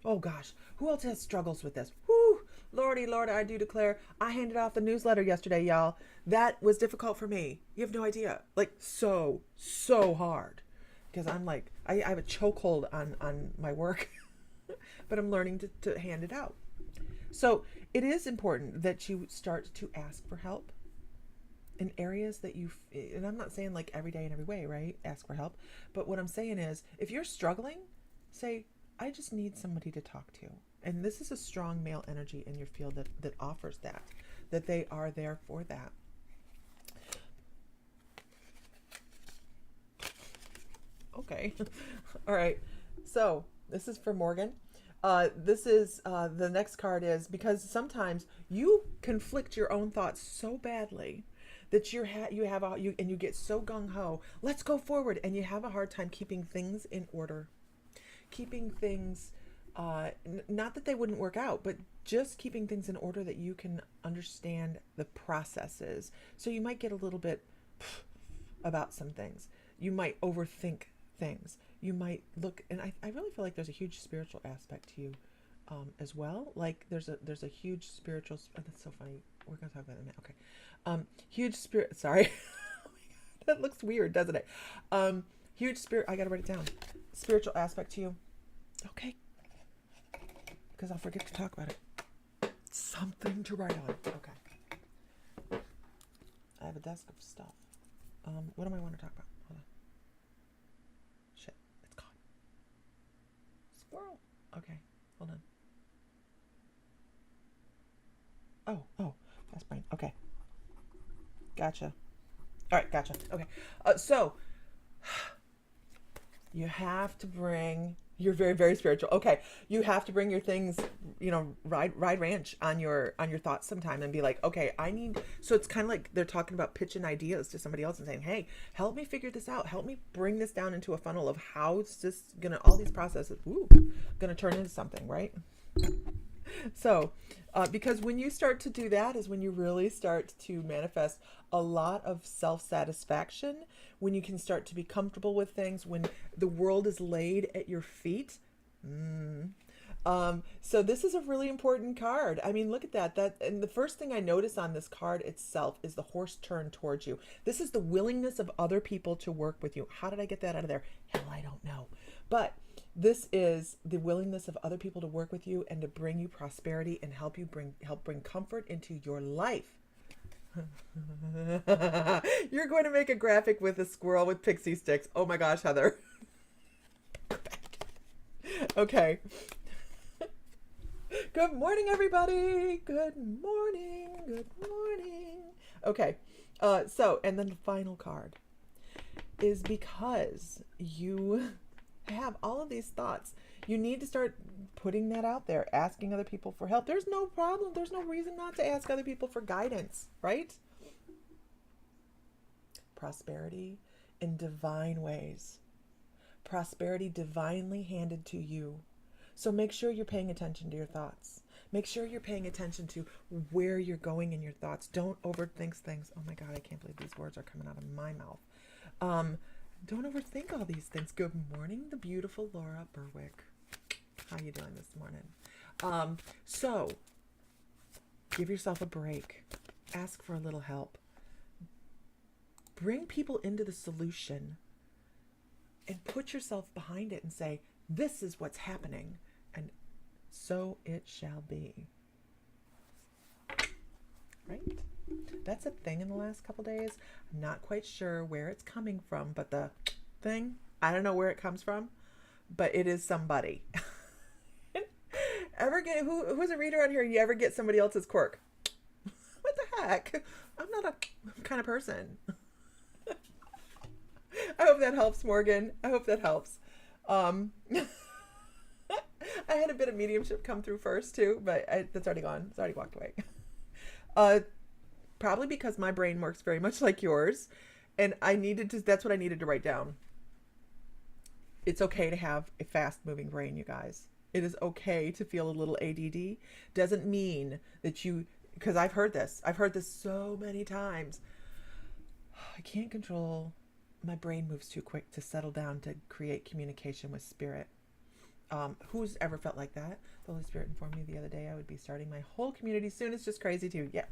Speaker 1: Oh gosh, who else has struggles with this? Whoo, Lordy, Lord, I do declare. I handed out the newsletter yesterday, y'all. That was difficult for me. You have no idea. Like so hard. Because I'm like, I have a chokehold on my work. But I'm learning to hand it out. So it is important that you start to ask for help in areas that and I'm not saying like every day in every way, right? Ask for help. But what I'm saying is, if you're struggling, say, I just need somebody to talk to. And this is a strong male energy in your field that offers that they are there for that. Okay. All right. So this is for Morgan. This is the next card is because sometimes you conflict your own thoughts so badly that you have all you, and you get so gung-ho, let's go forward, and you have a hard time keeping things in order, keeping things not that they wouldn't work out, but just keeping things in order that you can understand the processes. So you might get a little bit about some things. You might overthink things. You might look, and I really feel like there's a huge spiritual aspect to you as well. Like there's a huge spiritual. Oh, that's so funny. We're gonna talk about that in a minute. Okay. Huge spirit. Sorry. Oh my God, that looks weird, doesn't it? Huge spirit. I gotta write it down. Spiritual aspect to you. Okay. Because I'll forget to talk about it. Something to write on. Okay. I have a desk of stuff. What do I want to talk about? Hold on. Shit. It's gone. Squirrel. Okay. Hold on. Oh. Fast brain. Okay. Gotcha. All right. Gotcha. Okay. So you have to bring. You're very, very spiritual. Okay, you have to bring your things, ride ranch on your thoughts sometime and be like, okay, I need. So it's kind of like they're talking about pitching ideas to somebody else and saying, hey, help me figure this out. Help me bring this down into a funnel of how it's just all these processes, gonna turn into something, right? So, because when you start to do that is when you really start to manifest a lot of self-satisfaction, when you can start to be comfortable with things, when the world is laid at your feet. So this is a really important card. I mean, look at that. And the first thing I notice on this card itself is the horse turned towards you. This is the willingness of other people to work with you. How did I get that out of there? Hell, I don't know. But this is the willingness of other people to work with you and to bring you prosperity and help bring comfort into your life. You're going to make a graphic with a squirrel with pixie sticks. Oh my gosh, Heather. Okay. Good morning, everybody. Good morning. Good morning. Okay. So, and then the final card is because you have all of these thoughts. You need to start putting that out there, asking other people for help. There's no problem. There's no reason not to ask other people for guidance, right? Prosperity in divine ways. Prosperity divinely handed to you. So make sure you're paying attention to your thoughts. Make sure you're paying attention to where you're going in your thoughts. Don't overthink things. Oh my God, I can't believe these words are coming out of my mouth. Don't overthink all these things. Good morning, the beautiful Laura Berwick. How you doing this morning? So give yourself a break. Ask for a little help. Bring people into the solution and put yourself behind it and say, this is what's happening, and so it shall be. Right? That's a thing in the last couple days. I'm not quite sure where it's coming from, but the thing, I don't know where it comes from, but it is somebody. Ever get who's a reader on here? You ever get somebody else's quirk? What the heck? I'm not a kind of person. I hope that helps, Morgan. I hope that helps. I had a bit of mediumship come through first too, but that's already gone. It's already walked away. Probably because my brain works very much like yours, and that's what I needed to write down. It's okay to have a fast-moving brain, you guys. It is okay to feel a little ADD. Doesn't mean that because I've heard this so many times. I can't control. My brain moves too quick to settle down to create communication with spirit. Who's ever felt like that? The Holy Spirit informed me the other day I would be starting my whole community soon. It's just crazy too. Yeah,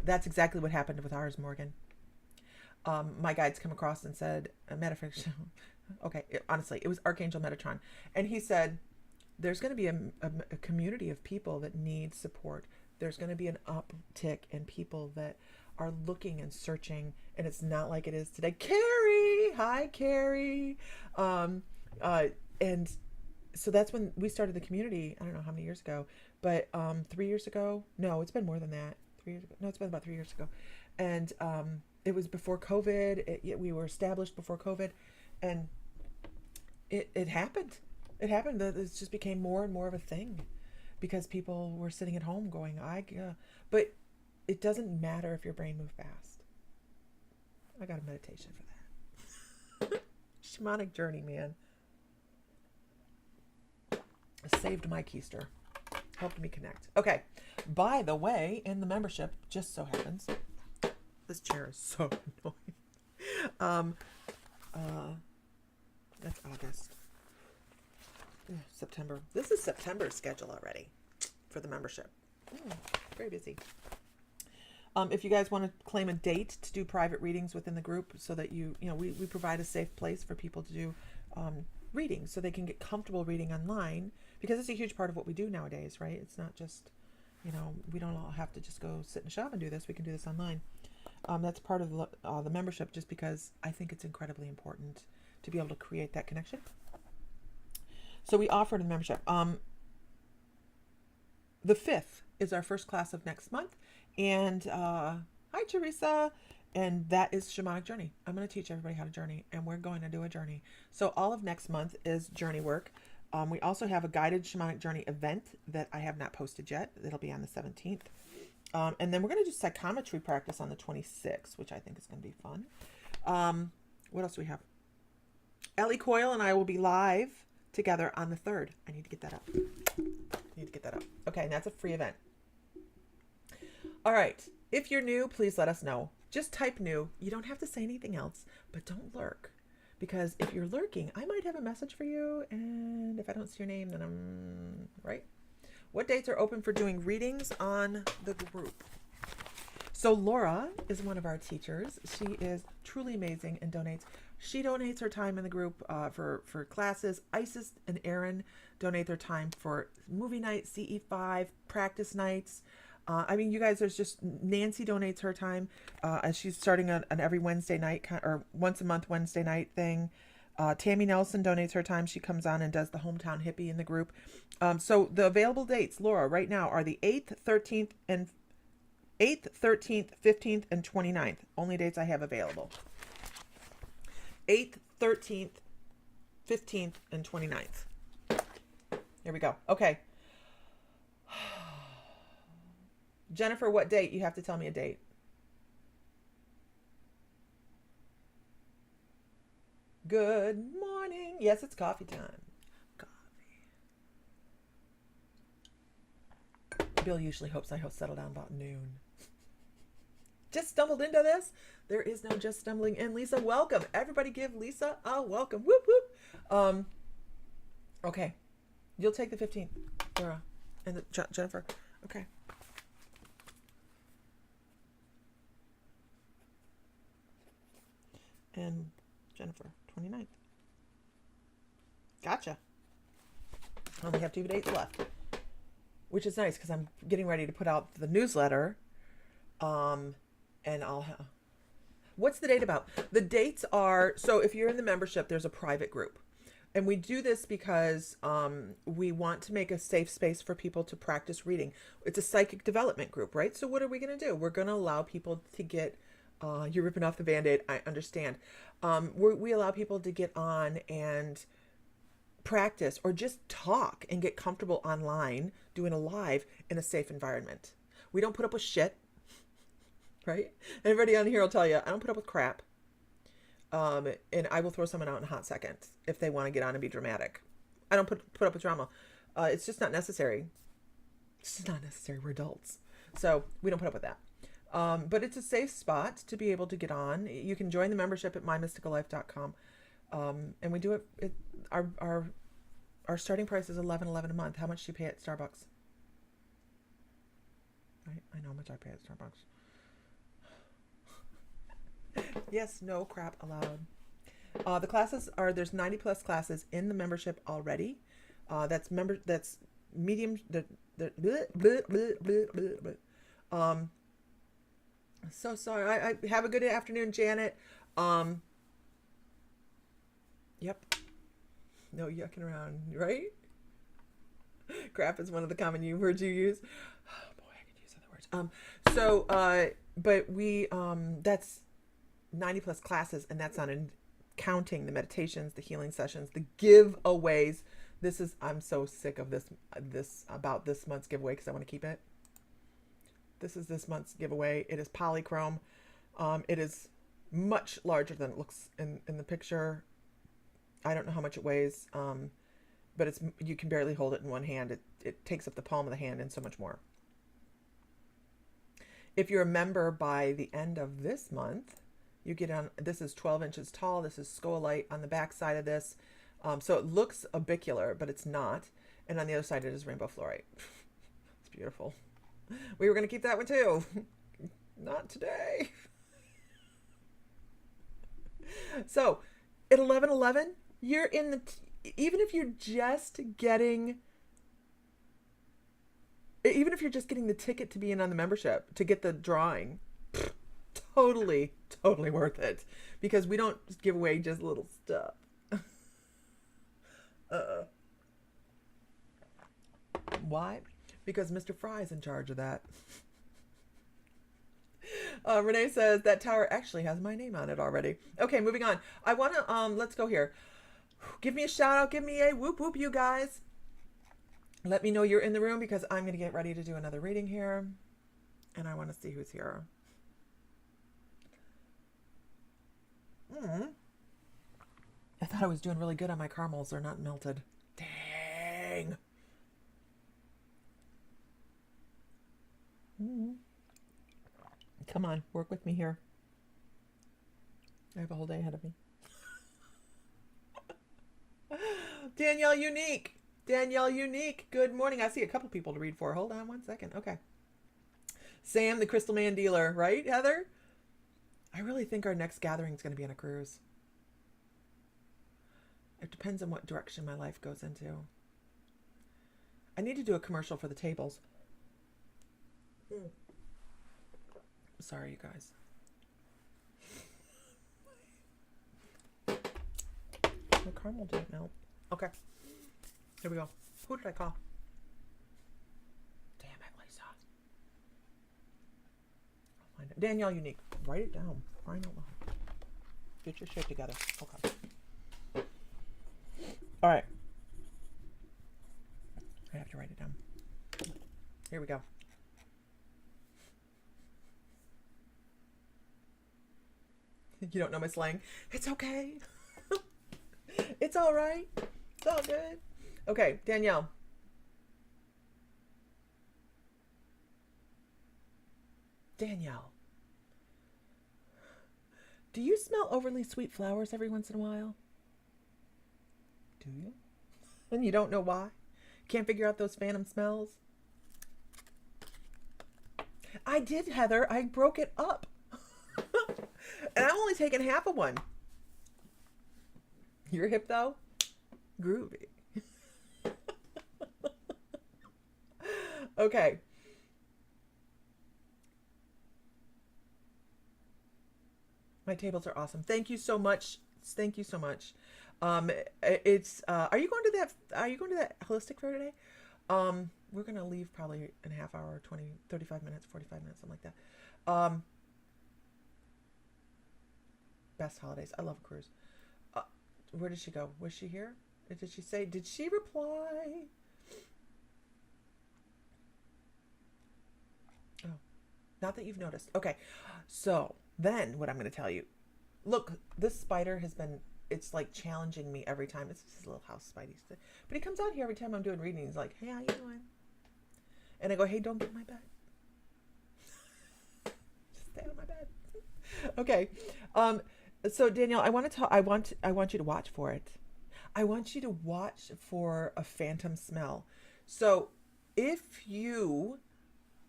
Speaker 1: that's exactly what happened with ours, Morgan. My guides come across and said, okay, honestly, it was Archangel Metatron. And he said, there's going to be a community of people that need support. There's going to be an uptick in people that are looking and searching, and it's not like it is today. Carrie! Hi, Carrie! And so that's when we started the community. I don't know how many years ago, but 3 years ago. No, it's been more than that. 3 years ago. No, it's been about 3 years ago. And it was before COVID. We were established before COVID, and it happened. It happened. It just became more and more of a thing because people were sitting at home going, but it doesn't matter if your brain moved fast. I got a meditation for that. Shamanic journey, man. Saved my keister. Helped me connect. Okay. By the way, in the membership, just so happens, this chair is so annoying. That's August. September. This is September's schedule already for the membership. Very busy. If you guys want to claim a date to do private readings within the group so that we provide a safe place for people to do readings so they can get comfortable reading online, because it's a huge part of what we do nowadays, right? It's not just, we don't all have to just go sit in a shop and do this. We can do this online. That's part of the membership, just because I think it's incredibly important to be able to create that connection. So we offer the membership. The 5th is our first class of next month. And hi, Teresa. And that is Shamanic Journey. I'm going to teach everybody how to journey, and we're going to do a journey. So all of next month is journey work. We also have a guided Shamanic Journey event that I have not posted yet. It'll be on the 17th. And then we're going to do psychometry practice on the 26th, which I think is going to be fun. What else do we have? Ellie Coyle and I will be live together on the 3rd. I need to get that up. Okay, and that's a free event. All right. If you're new, please let us know. Just type new. You don't have to say anything else, but don't lurk. Because if you're lurking, I might have a message for you. And if I don't see your name, then I'm right. What dates are open for doing readings on the group? So Laura is one of our teachers. She is truly amazing and donates. She donates her time in the group for classes. Isis and Aaron donate their time for movie night, CE5, practice nights. You guys, there's just Nancy donates her time, and she's starting an every Wednesday night or once a month Wednesday night thing. Tammy Nelson donates her time. She comes on and does the hometown hippie in the group. So the available dates, Laura, right now are the 8th, 13th, 15th, and 29th. Only dates I have available. 8th, 13th, 15th, and 29th. Here we go. Okay. Jennifer, what date? You have to tell me a date. Good morning. Yes, it's coffee time. Coffee. Bill usually hopes I settle down about noon. Just stumbled into this. There is no just stumbling in. Lisa, welcome. Everybody give Lisa a welcome. Whoop, whoop. Okay. You'll take the 15th, Laura, and Jennifer. Okay. And Jennifer, 29th. Gotcha. I only have 2 dates left, which is nice because I'm getting ready to put out the newsletter. And I'll have... What's the date about? The dates are... So if you're in the membership, there's a private group. And we do this because we want to make a safe space for people to practice reading. It's a psychic development group, right? So what are we going to do? We're going to allow people to get... you're ripping off the Band-Aid. I understand. We allow people to get on and practice or just talk and get comfortable online doing a live in a safe environment. We don't put up with shit, right? Everybody on here will tell you, I don't put up with crap. And I will throw someone out in a hot second if they want to get on and be dramatic. I don't put up with drama. It's just not necessary. It's just not necessary. We're adults. So we don't put up with that. But it's a safe spot to be able to get on. You can join the membership at mymysticallife.com. And we do it, our starting price is $11.11 a month. How much do you pay at Starbucks? Right? I know how much I pay at Starbucks. Yes, no crap allowed. The classes are, there's 90 plus classes in the membership already. That's medium, so sorry. I have a good afternoon, Janet. Yep. No yucking around, right? Crap is one of the common words you use. Oh boy, I could use other words. But we, that's 90 plus classes, and that's not in counting the meditations, the healing sessions, the giveaways. I'm so sick of about this month's giveaway because I want to keep it. This is this month's giveaway. It is polychrome. It is much larger than it looks in the picture. I don't know how much it weighs, but you can barely hold it in one hand. It takes up the palm of the hand and so much more. If you're a member by the end of this month, you get on, this is 12 inches tall. This is Storyteller on the back side of this. So it looks ubicular, but it's not. And on the other side, it is rainbow fluorite. It's beautiful. We were going to keep that one too. Not today. So at 11:11, you're in the, even if you're just getting the ticket to be in on the membership, to get the drawing, totally worth it, because we don't give away just little stuff. Why? Because Mr. Fry's in charge of that. Renee says that tower actually has my name on it already. Okay, moving on. I want to, let's go here. Give me a shout out. Give me a whoop whoop, you guys. Let me know you're in the room, because I'm going to get ready to do another reading here. And I want to see who's here. I thought I was doing really good on my caramels. They're not melted. Dang. Come on, work with me here. I have a whole day ahead of me. Danielle Unique. Danielle Unique. Good morning. I see a couple people to read for. Hold on one second. Okay. Sam, the Crystal Man dealer, right, Heather? I really think our next gathering is going to be on a cruise. It depends on what direction my life goes into. I need to do a commercial for the tables. Sorry, you guys. The caramel didn't melt. Okay. Here we go. Who did I call? Damn it, Lisa. I'll find it. Danielle Unique. Write it down. Crying out loud. Get your shit together. Okay. All right. I have to write it down. Here we go. You don't know my slang? It's okay. It's all right. It's all good. Okay, Danielle. Danielle. Do you smell overly sweet flowers every once in a while? Do you? And you don't know why? Can't figure out those phantom smells? I did, Heather. I broke it up. And I'm only taking half of one. You're hip though? Groovy. Okay. My tables are awesome. Thank you so much. Thank you so much. It's are you going to that holistic fair today? We're going to leave probably in a half hour, 20, 35 minutes, 45 minutes, something like that. Best holidays. I love a cruise. Where did she go? Was she here? Did she say? Did she reply? Oh, not that you've noticed. Okay. So then what I'm going to tell you. Look, this spider has been, it's like challenging me every time. It's just his little house spidey. But he comes out here every time I'm doing readings. He's like, hey, how you doing? And I go, hey, don't get in my bed. Just stay on my bed. Okay. So Danielle, I want you to watch for it. I want you to watch for a phantom smell. So if you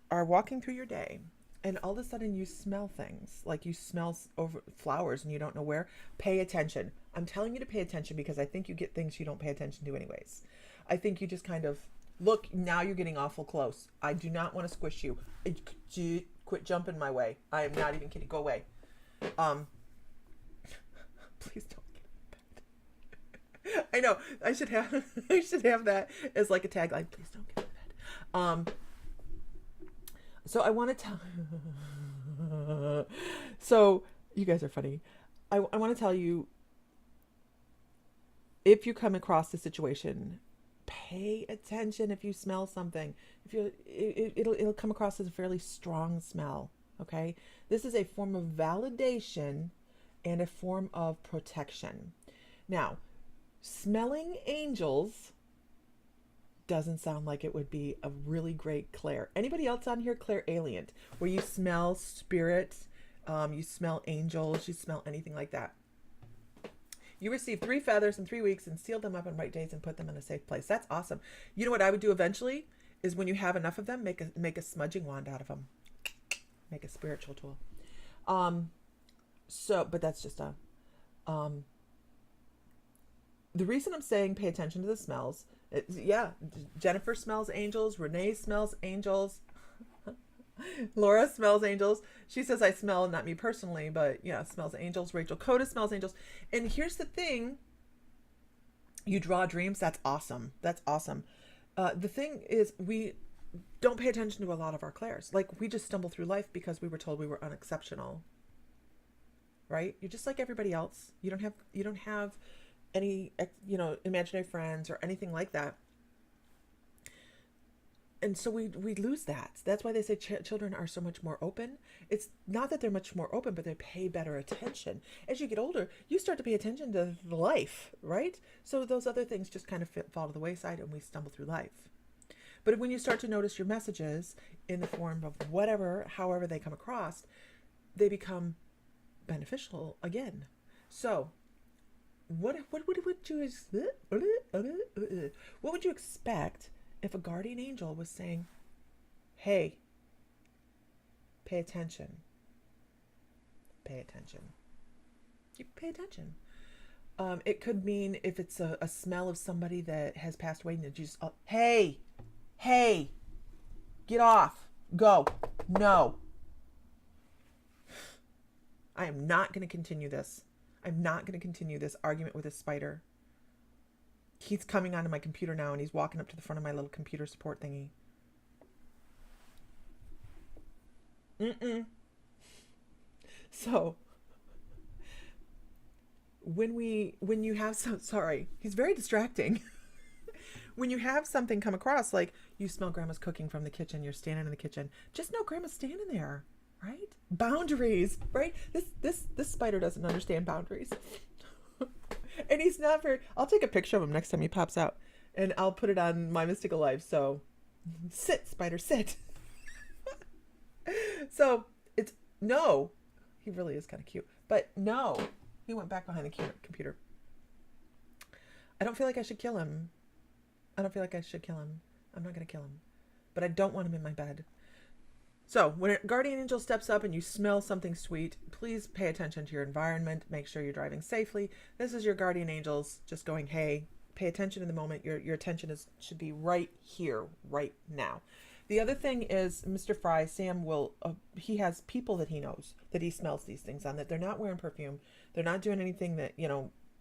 Speaker 1: are walking through your day and all of a sudden you smell things, like you smell over flowers and you don't know where, pay attention. I'm telling you to pay attention because I think you get things you don't pay attention to anyways. I think you just kind of look, now you're getting awful close. I do not want to squish you. Quit jumping my way. I am not even kidding. Go away. Please don't get in bed. I know. I should have that as like a tagline. Please don't get in bed. So I want to tell. So you guys are funny. I want to tell you. If you come across the situation, pay attention. If you smell something, it'll come across as a fairly strong smell. Okay, this is a form of validation and a form of protection. Now, smelling angels doesn't sound like it would be a really great clair. Anybody else on here clairalient, where you smell spirits, you smell angels, you smell anything like that? You receive 3 feathers in 3 weeks and seal them up on right days and put them in a safe place. That's awesome. You know what I would do eventually is, when you have enough of them, make a smudging wand out of them. Make a spiritual tool. But that's just the reason I'm saying pay attention to the smells. Jennifer smells angels. Renee smells angels. Laura smells angels. She says I smell, not me personally, but yeah, smells angels. Rachel Coda smells angels. And here's the thing. You draw dreams. That's awesome. That's awesome. The thing is, we don't pay attention to a lot of our clairs. Like, we just stumble through life because we were told we were unexceptional. Right? You're just like everybody else. You don't have any, imaginary friends or anything like that. And so we lose that. That's why they say children are so much more open. It's not that they're much more open, but they pay better attention. As you get older, you start to pay attention to life, right? So those other things just kind of fall to the wayside, and we stumble through life. But when you start to notice your messages in the form of however they come across, they become beneficial again. So what would you expect if a guardian angel was saying, hey, pay attention. Pay attention. You pay attention. It could mean, if it's a smell of somebody that has passed away, and you just, hey, get off, go, no. I am not going to continue this. I'm not going to continue this argument with this spider. He's coming onto my computer now, and he's walking up to the front of my little computer support thingy. So when you have he's very distracting. When you have something come across, like you smell grandma's cooking from the kitchen, you're standing in the kitchen, just know grandma's standing there, right? Boundaries, right? This spider doesn't understand boundaries. And he's not very, I'll take a picture of him next time he pops out, and I'll put it on My Mystical Life. So sit, spider, sit. So it's no, he really is kind of cute, but no, he went back behind the computer. I don't feel like I should kill him. I'm not going to kill him, but I don't want him in my bed. So when a guardian angel steps up and you smell something sweet, please pay attention to your environment. Make sure you're driving safely. This is your guardian angels just going, hey, pay attention in the moment. Your attention should be right here, right now. The other thing is, Mr. Fry, Sam he has people that he knows that he smells these things on, that they're not wearing perfume. They're not doing anything that,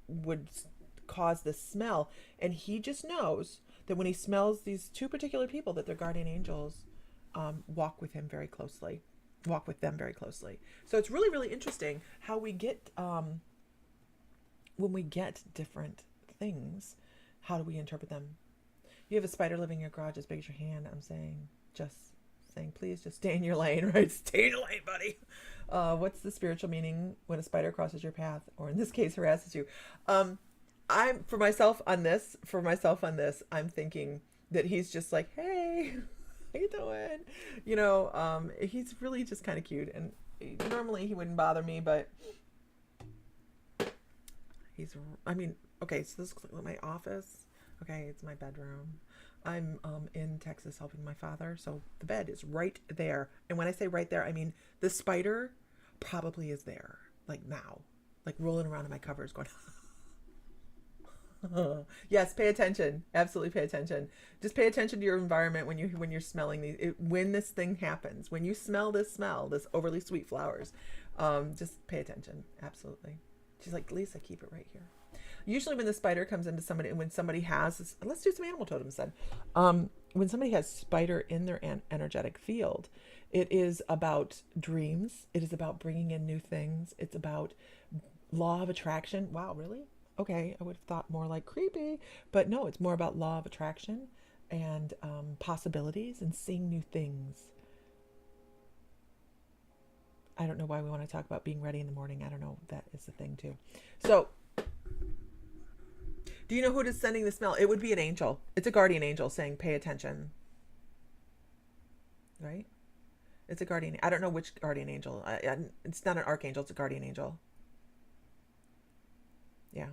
Speaker 1: would cause this smell. And he just knows that when he smells these 2 particular people, that they're guardian angels, walk with them very closely. So it's really, really interesting how we get, when we get different things, how do we interpret them? You have a spider living in your garage as big as your hand. I'm saying, please just stay in your lane, right? Stay in your lane, buddy. What's the spiritual meaning when a spider crosses your path, or in this case, harasses you? I'm for myself on this, I'm thinking that he's just like, hey, how you doing? He's really just kind of cute, and normally he wouldn't bother me, but okay, so this looks like my office. Okay, it's my bedroom. I'm in Texas helping my father, so the bed is right there. And when I say right there, I mean the spider probably is there, like now, like rolling around in my covers going, yes, pay attention. Absolutely pay attention. Just pay attention to your environment when you're smelling these. When this thing happens, when you smell this overly sweet flowers, just pay attention. Absolutely. She's like, Lisa, keep it right here. Usually when the spider comes into somebody, and when somebody has, let's do some animal totems then. When somebody has spider in their energetic field, it is about dreams. It is about bringing in new things. It's about law of attraction. Wow, really? Okay, I would have thought more like creepy, but no, it's more about law of attraction and possibilities and seeing new things. I don't know why we want to talk about being ready in the morning. I don't know. That is the thing too. So, do you know who is sending the smell? It would be an angel. It's a guardian angel saying, pay attention. Right? It's a guardian. I don't know which guardian angel. It's not an archangel. It's a guardian angel. Yeah.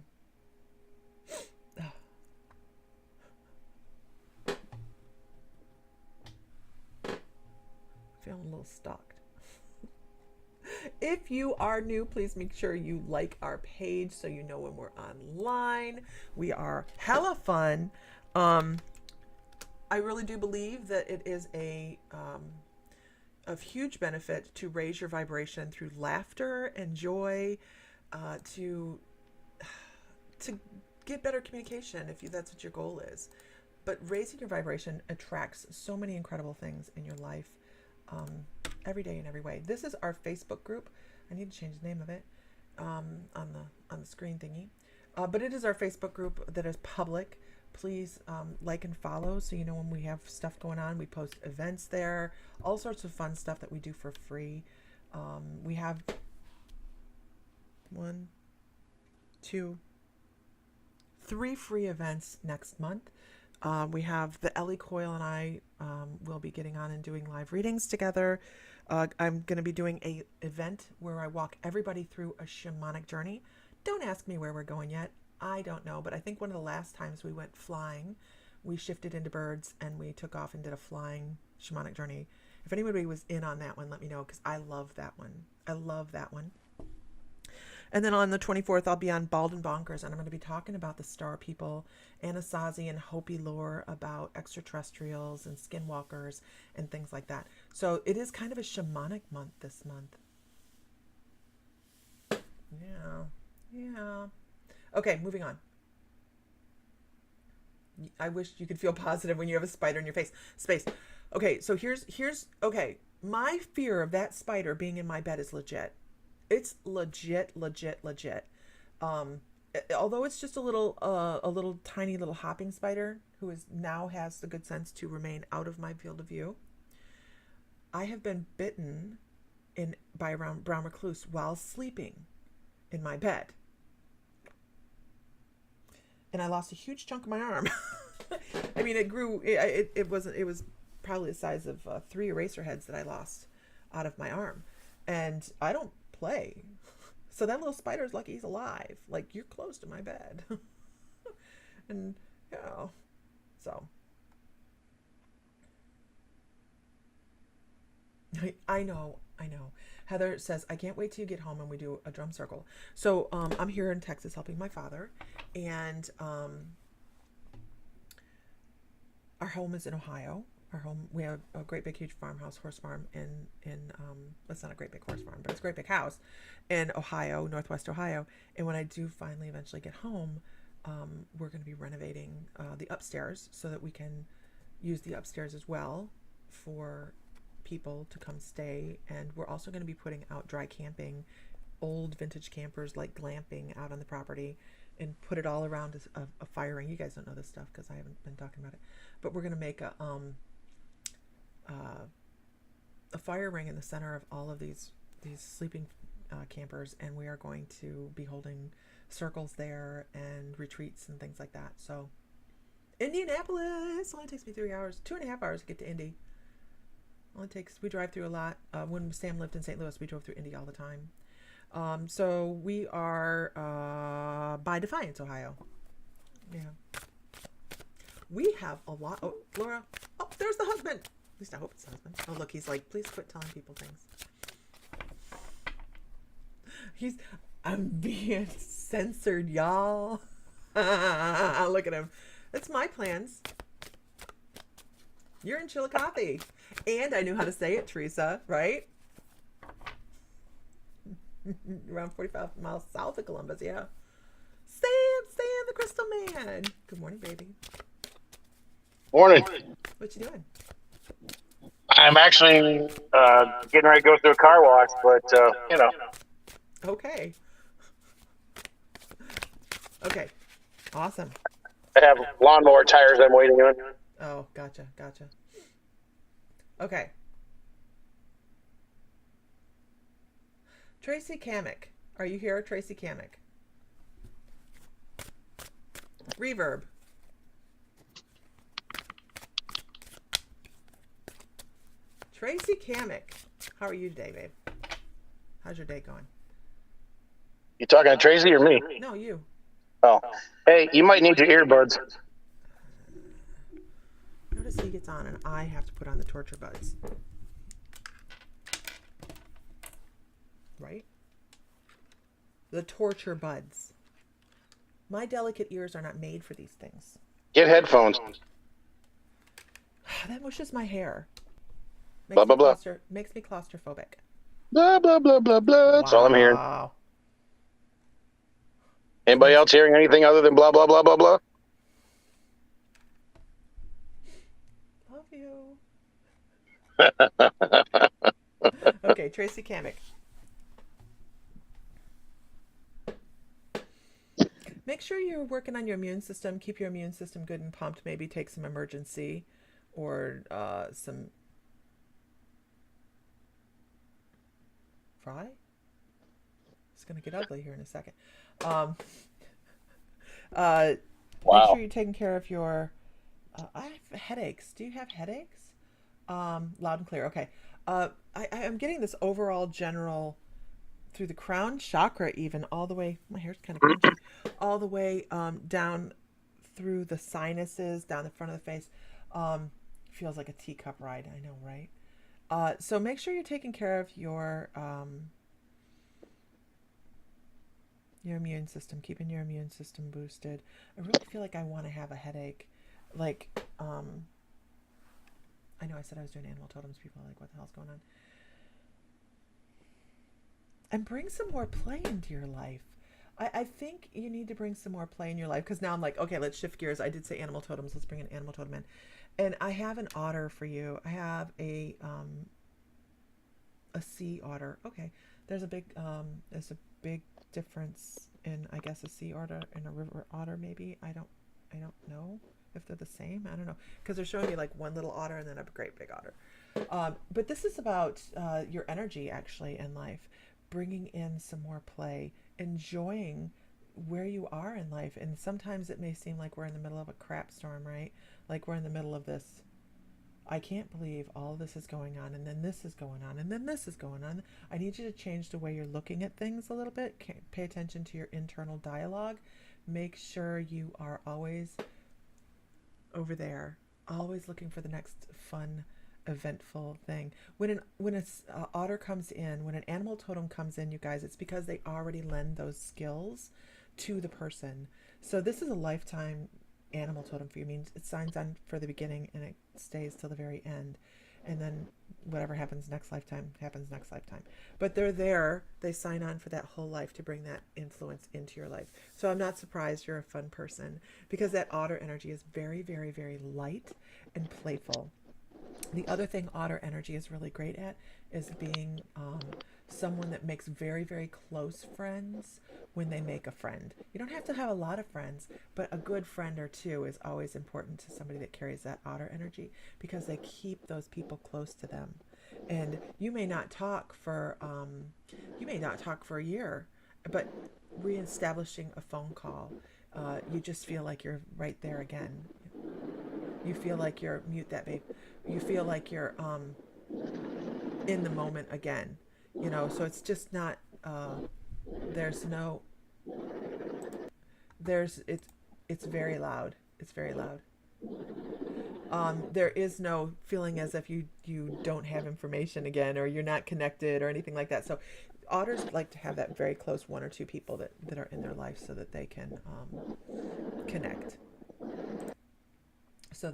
Speaker 1: Feeling a little stalked. If you are new, please make sure you like our page so you know when we're online. We are hella fun. I really do believe that it is of huge benefit to raise your vibration through laughter and joy, to get better communication if that's what your goal is. But raising your vibration attracts so many incredible things in your life, every day in every way. This is our Facebook group. I need to change the name of it on the screen thingy, but it is our Facebook group that is public. Please like and follow so you know when we have stuff going on. We post events there, all sorts of fun stuff that we do for free. We have 1, 2, 3 free events next month. We have the Ellie Coyle and I will be getting on and doing live readings together. I'm going to be doing a event where I walk everybody through a shamanic journey. Don't ask me where we're going yet. I don't know, but I think one of the last times we went flying, we shifted into birds and we took off and did a flying shamanic journey. If anybody was in on that one, let me know, because I love that one. I love that one. And then on the 24th, I'll be on Bald and Bonkers, and I'm going to be talking about the star people, Anasazi and Hopi lore about extraterrestrials and skinwalkers and things like that. So it is kind of a shamanic month this month. Yeah. Okay, moving on. I wish you could feel positive when you have a spider in your face. Space. Okay, so here's okay. My fear of that spider being in my bed is legit. It's legit. Although it's just a little tiny little hopping spider who now has the good sense to remain out of my field of view. I have been bitten by a brown recluse while sleeping in my bed. And I lost a huge chunk of my arm. I mean, it grew. It was probably the size of 3 eraser heads that I lost out of my arm. And I don't play. So that little spider's lucky he's alive. Like, you're close to my bed. And, you know, so. I know. Heather says, I can't wait till you get home and we do a drum circle. So I'm here in Texas helping my father. And our home is in Ohio. Our home, we have a great big huge farmhouse, horse farm in it's not a great big horse farm, but it's a great big house in Ohio, Northwest Ohio. And when I do finally eventually get home, we're going to be renovating the upstairs so that we can use the upstairs as well for people to come stay. And we're also going to be putting out dry camping, old vintage campers, like glamping out on the property, and put it all around a fire ring. You guys don't know this stuff because I haven't been talking about it, but we're going to make a fire ring in the center of all of these sleeping campers, and we are going to be holding circles there and retreats and things like that. So Indianapolis only takes me 3 hours, 2.5 hours to get to Indy. We drive through a lot. When Sam lived in St. Louis, we drove through Indy all the time. So we are by Defiance, Ohio. Yeah. We have a lot. Oh, Laura. Oh, there's the husband. At least I hope it's the husband. Oh, look, he's like, please quit telling people things. I'm being censored, y'all. Look at him. That's my plans. You're in Chillicothe. And I knew how to say it, Teresa, right? Around 45 miles south of Columbus, yeah. Sam, the Crystal Man. Good morning, baby.
Speaker 2: Morning.
Speaker 1: What you doing?
Speaker 2: I'm actually getting ready to go through a car wash, but, you know.
Speaker 1: Okay. Okay. Awesome.
Speaker 2: I have lawnmower tires I'm waiting on.
Speaker 1: Oh, gotcha. Okay. Tracy Kamek. Are you here, Tracy Kamek? Reverb. Tracy Kamek. How are you today, babe? How's your day going?
Speaker 2: You talking to Tracy or me?
Speaker 1: No, you.
Speaker 2: Oh, hey, you might need your earbuds.
Speaker 1: Notice he gets on and I have to put on the torture buds. Right? The torture buds. My delicate ears are not made for these things.
Speaker 2: Get headphones.
Speaker 1: That mushes my hair.
Speaker 2: Blah, blah, blah.
Speaker 1: Makes me claustrophobic.
Speaker 2: Blah, blah, blah, blah, blah. That's all I'm hearing.
Speaker 1: Wow.
Speaker 2: Anybody else hearing anything other than blah, blah, blah, blah, blah?
Speaker 1: Love you. Okay, Tracy Kamek. Make sure you're working on your immune system. Keep your immune system good and pumped. Maybe take some emergency or some fry. It's going to get ugly here in a second.
Speaker 2: Wow.
Speaker 1: Make sure you're taking care of your... I have headaches. Do you have headaches? Loud and clear. Okay. I'm getting this overall general... through the crown chakra, even all the way, my hair's kind of crunchy, all the way down through the sinuses, down the front of the face. Feels like a teacup ride, I know, right? So make sure you're taking care of your immune system, keeping your immune system boosted. I really feel like I want to have a headache. Like, I know I said I was doing animal totems. People are like, what the hell's going on? And bring some more play into your life. I think you need to bring some more play in your life, because now I'm like, okay, let's shift gears. I did say animal totems. Let's bring an animal totem in. And I have an otter for you. I have a sea otter. Okay, there's a big difference in, I guess, a sea otter and a river otter. Maybe I don't know if they're the same. I don't know, because they're showing me like one little otter and then a great big otter. But this is about your energy actually in life. Bringing in some more play, enjoying where you are in life. And sometimes it may seem like we're in the middle of a crap storm, right? Like we're in the middle of this, I can't believe all this is going on, and then this is going on, and then this is going on. I need you to change the way you're looking at things a little bit. Pay attention to your internal dialogue. Make sure you are always over there, always looking for the next fun, eventful thing. When an otter comes in, when an animal totem comes in, you guys, it's because they already lend those skills to the person. So this is a lifetime animal totem for you. I mean, it signs on for the beginning and it stays till the very end, and then whatever happens next lifetime happens next lifetime. But they're there, they sign on for that whole life to bring that influence into your life. So I'm not surprised you're a fun person, because that otter energy is very, very, very light and playful. The other thing otter energy is really great at is being someone that makes very, very close friends when they make a friend. You don't have to have a lot of friends, but a good friend or two is always important to somebody that carries that otter energy, because they keep those people close to them. And you may not talk for a year, but reestablishing a phone call, you just feel like you're right there again. You feel like you're, mute that, babe. You feel like you're in the moment again. You know, so it's just not, it's very loud. It's very loud. There is no feeling as if you don't have information again, or you're not connected or anything like that. So otters like to have that very close one or two people that are in their life, so that they can connect. So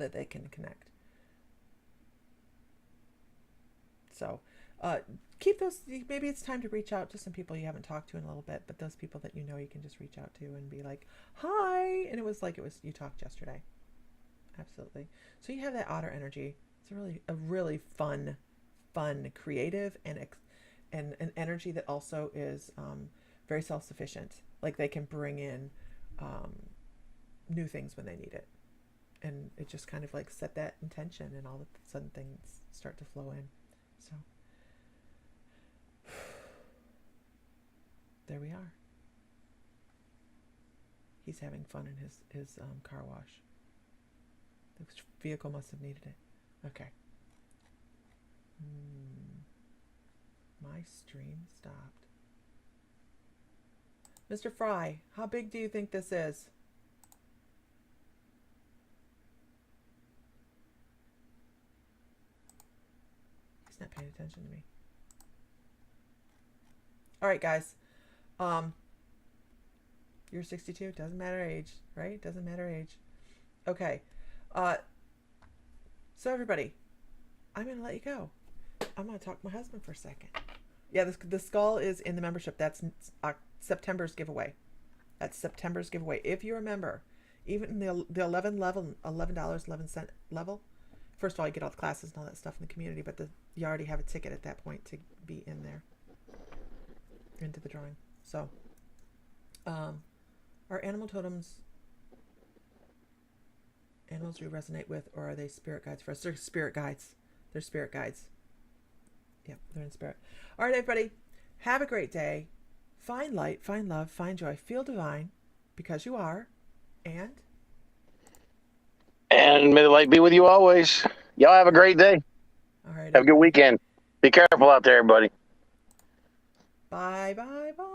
Speaker 1: keep those. Maybe it's time to reach out to some people you haven't talked to in a little bit, but those people that you know you can just reach out to and be like, hi, and it was like you talked yesterday. Absolutely. So you have that otter energy. It's a really fun, creative, and an energy that also is very self-sufficient. Like they can bring in new things when they need it. And it just kind of like set that intention, and all of a sudden things start to flow in. So there we are. He's having fun in his car wash. The vehicle must have needed it. Okay. My stream stopped. Mr. Fry, how big do you think this is? He's not paying attention to me. All right, guys. You're 62. Doesn't matter age, right? Doesn't matter age. Okay. So everybody, I'm gonna let you go. I'm gonna talk to my husband for a second. Yeah, the skull is in the membership. That's September's giveaway. That's September's giveaway. If you remember, even the $11.11 level. First of all, you get all the classes and all that stuff in the community, but you already have a ticket at that point to be in there, into the drawing. So, are animal totems animals we resonate with, or are they spirit guides for us? They're spirit guides. They're spirit guides. Yep, they're in spirit. All right, everybody. Have a great day. Find light, find love, find joy. Feel divine, because you are. And
Speaker 2: may the light be with you always. Y'all have a great day.
Speaker 1: all right.
Speaker 2: Have a good weekend. Be careful out there, everybody.
Speaker 1: Bye, bye, bye.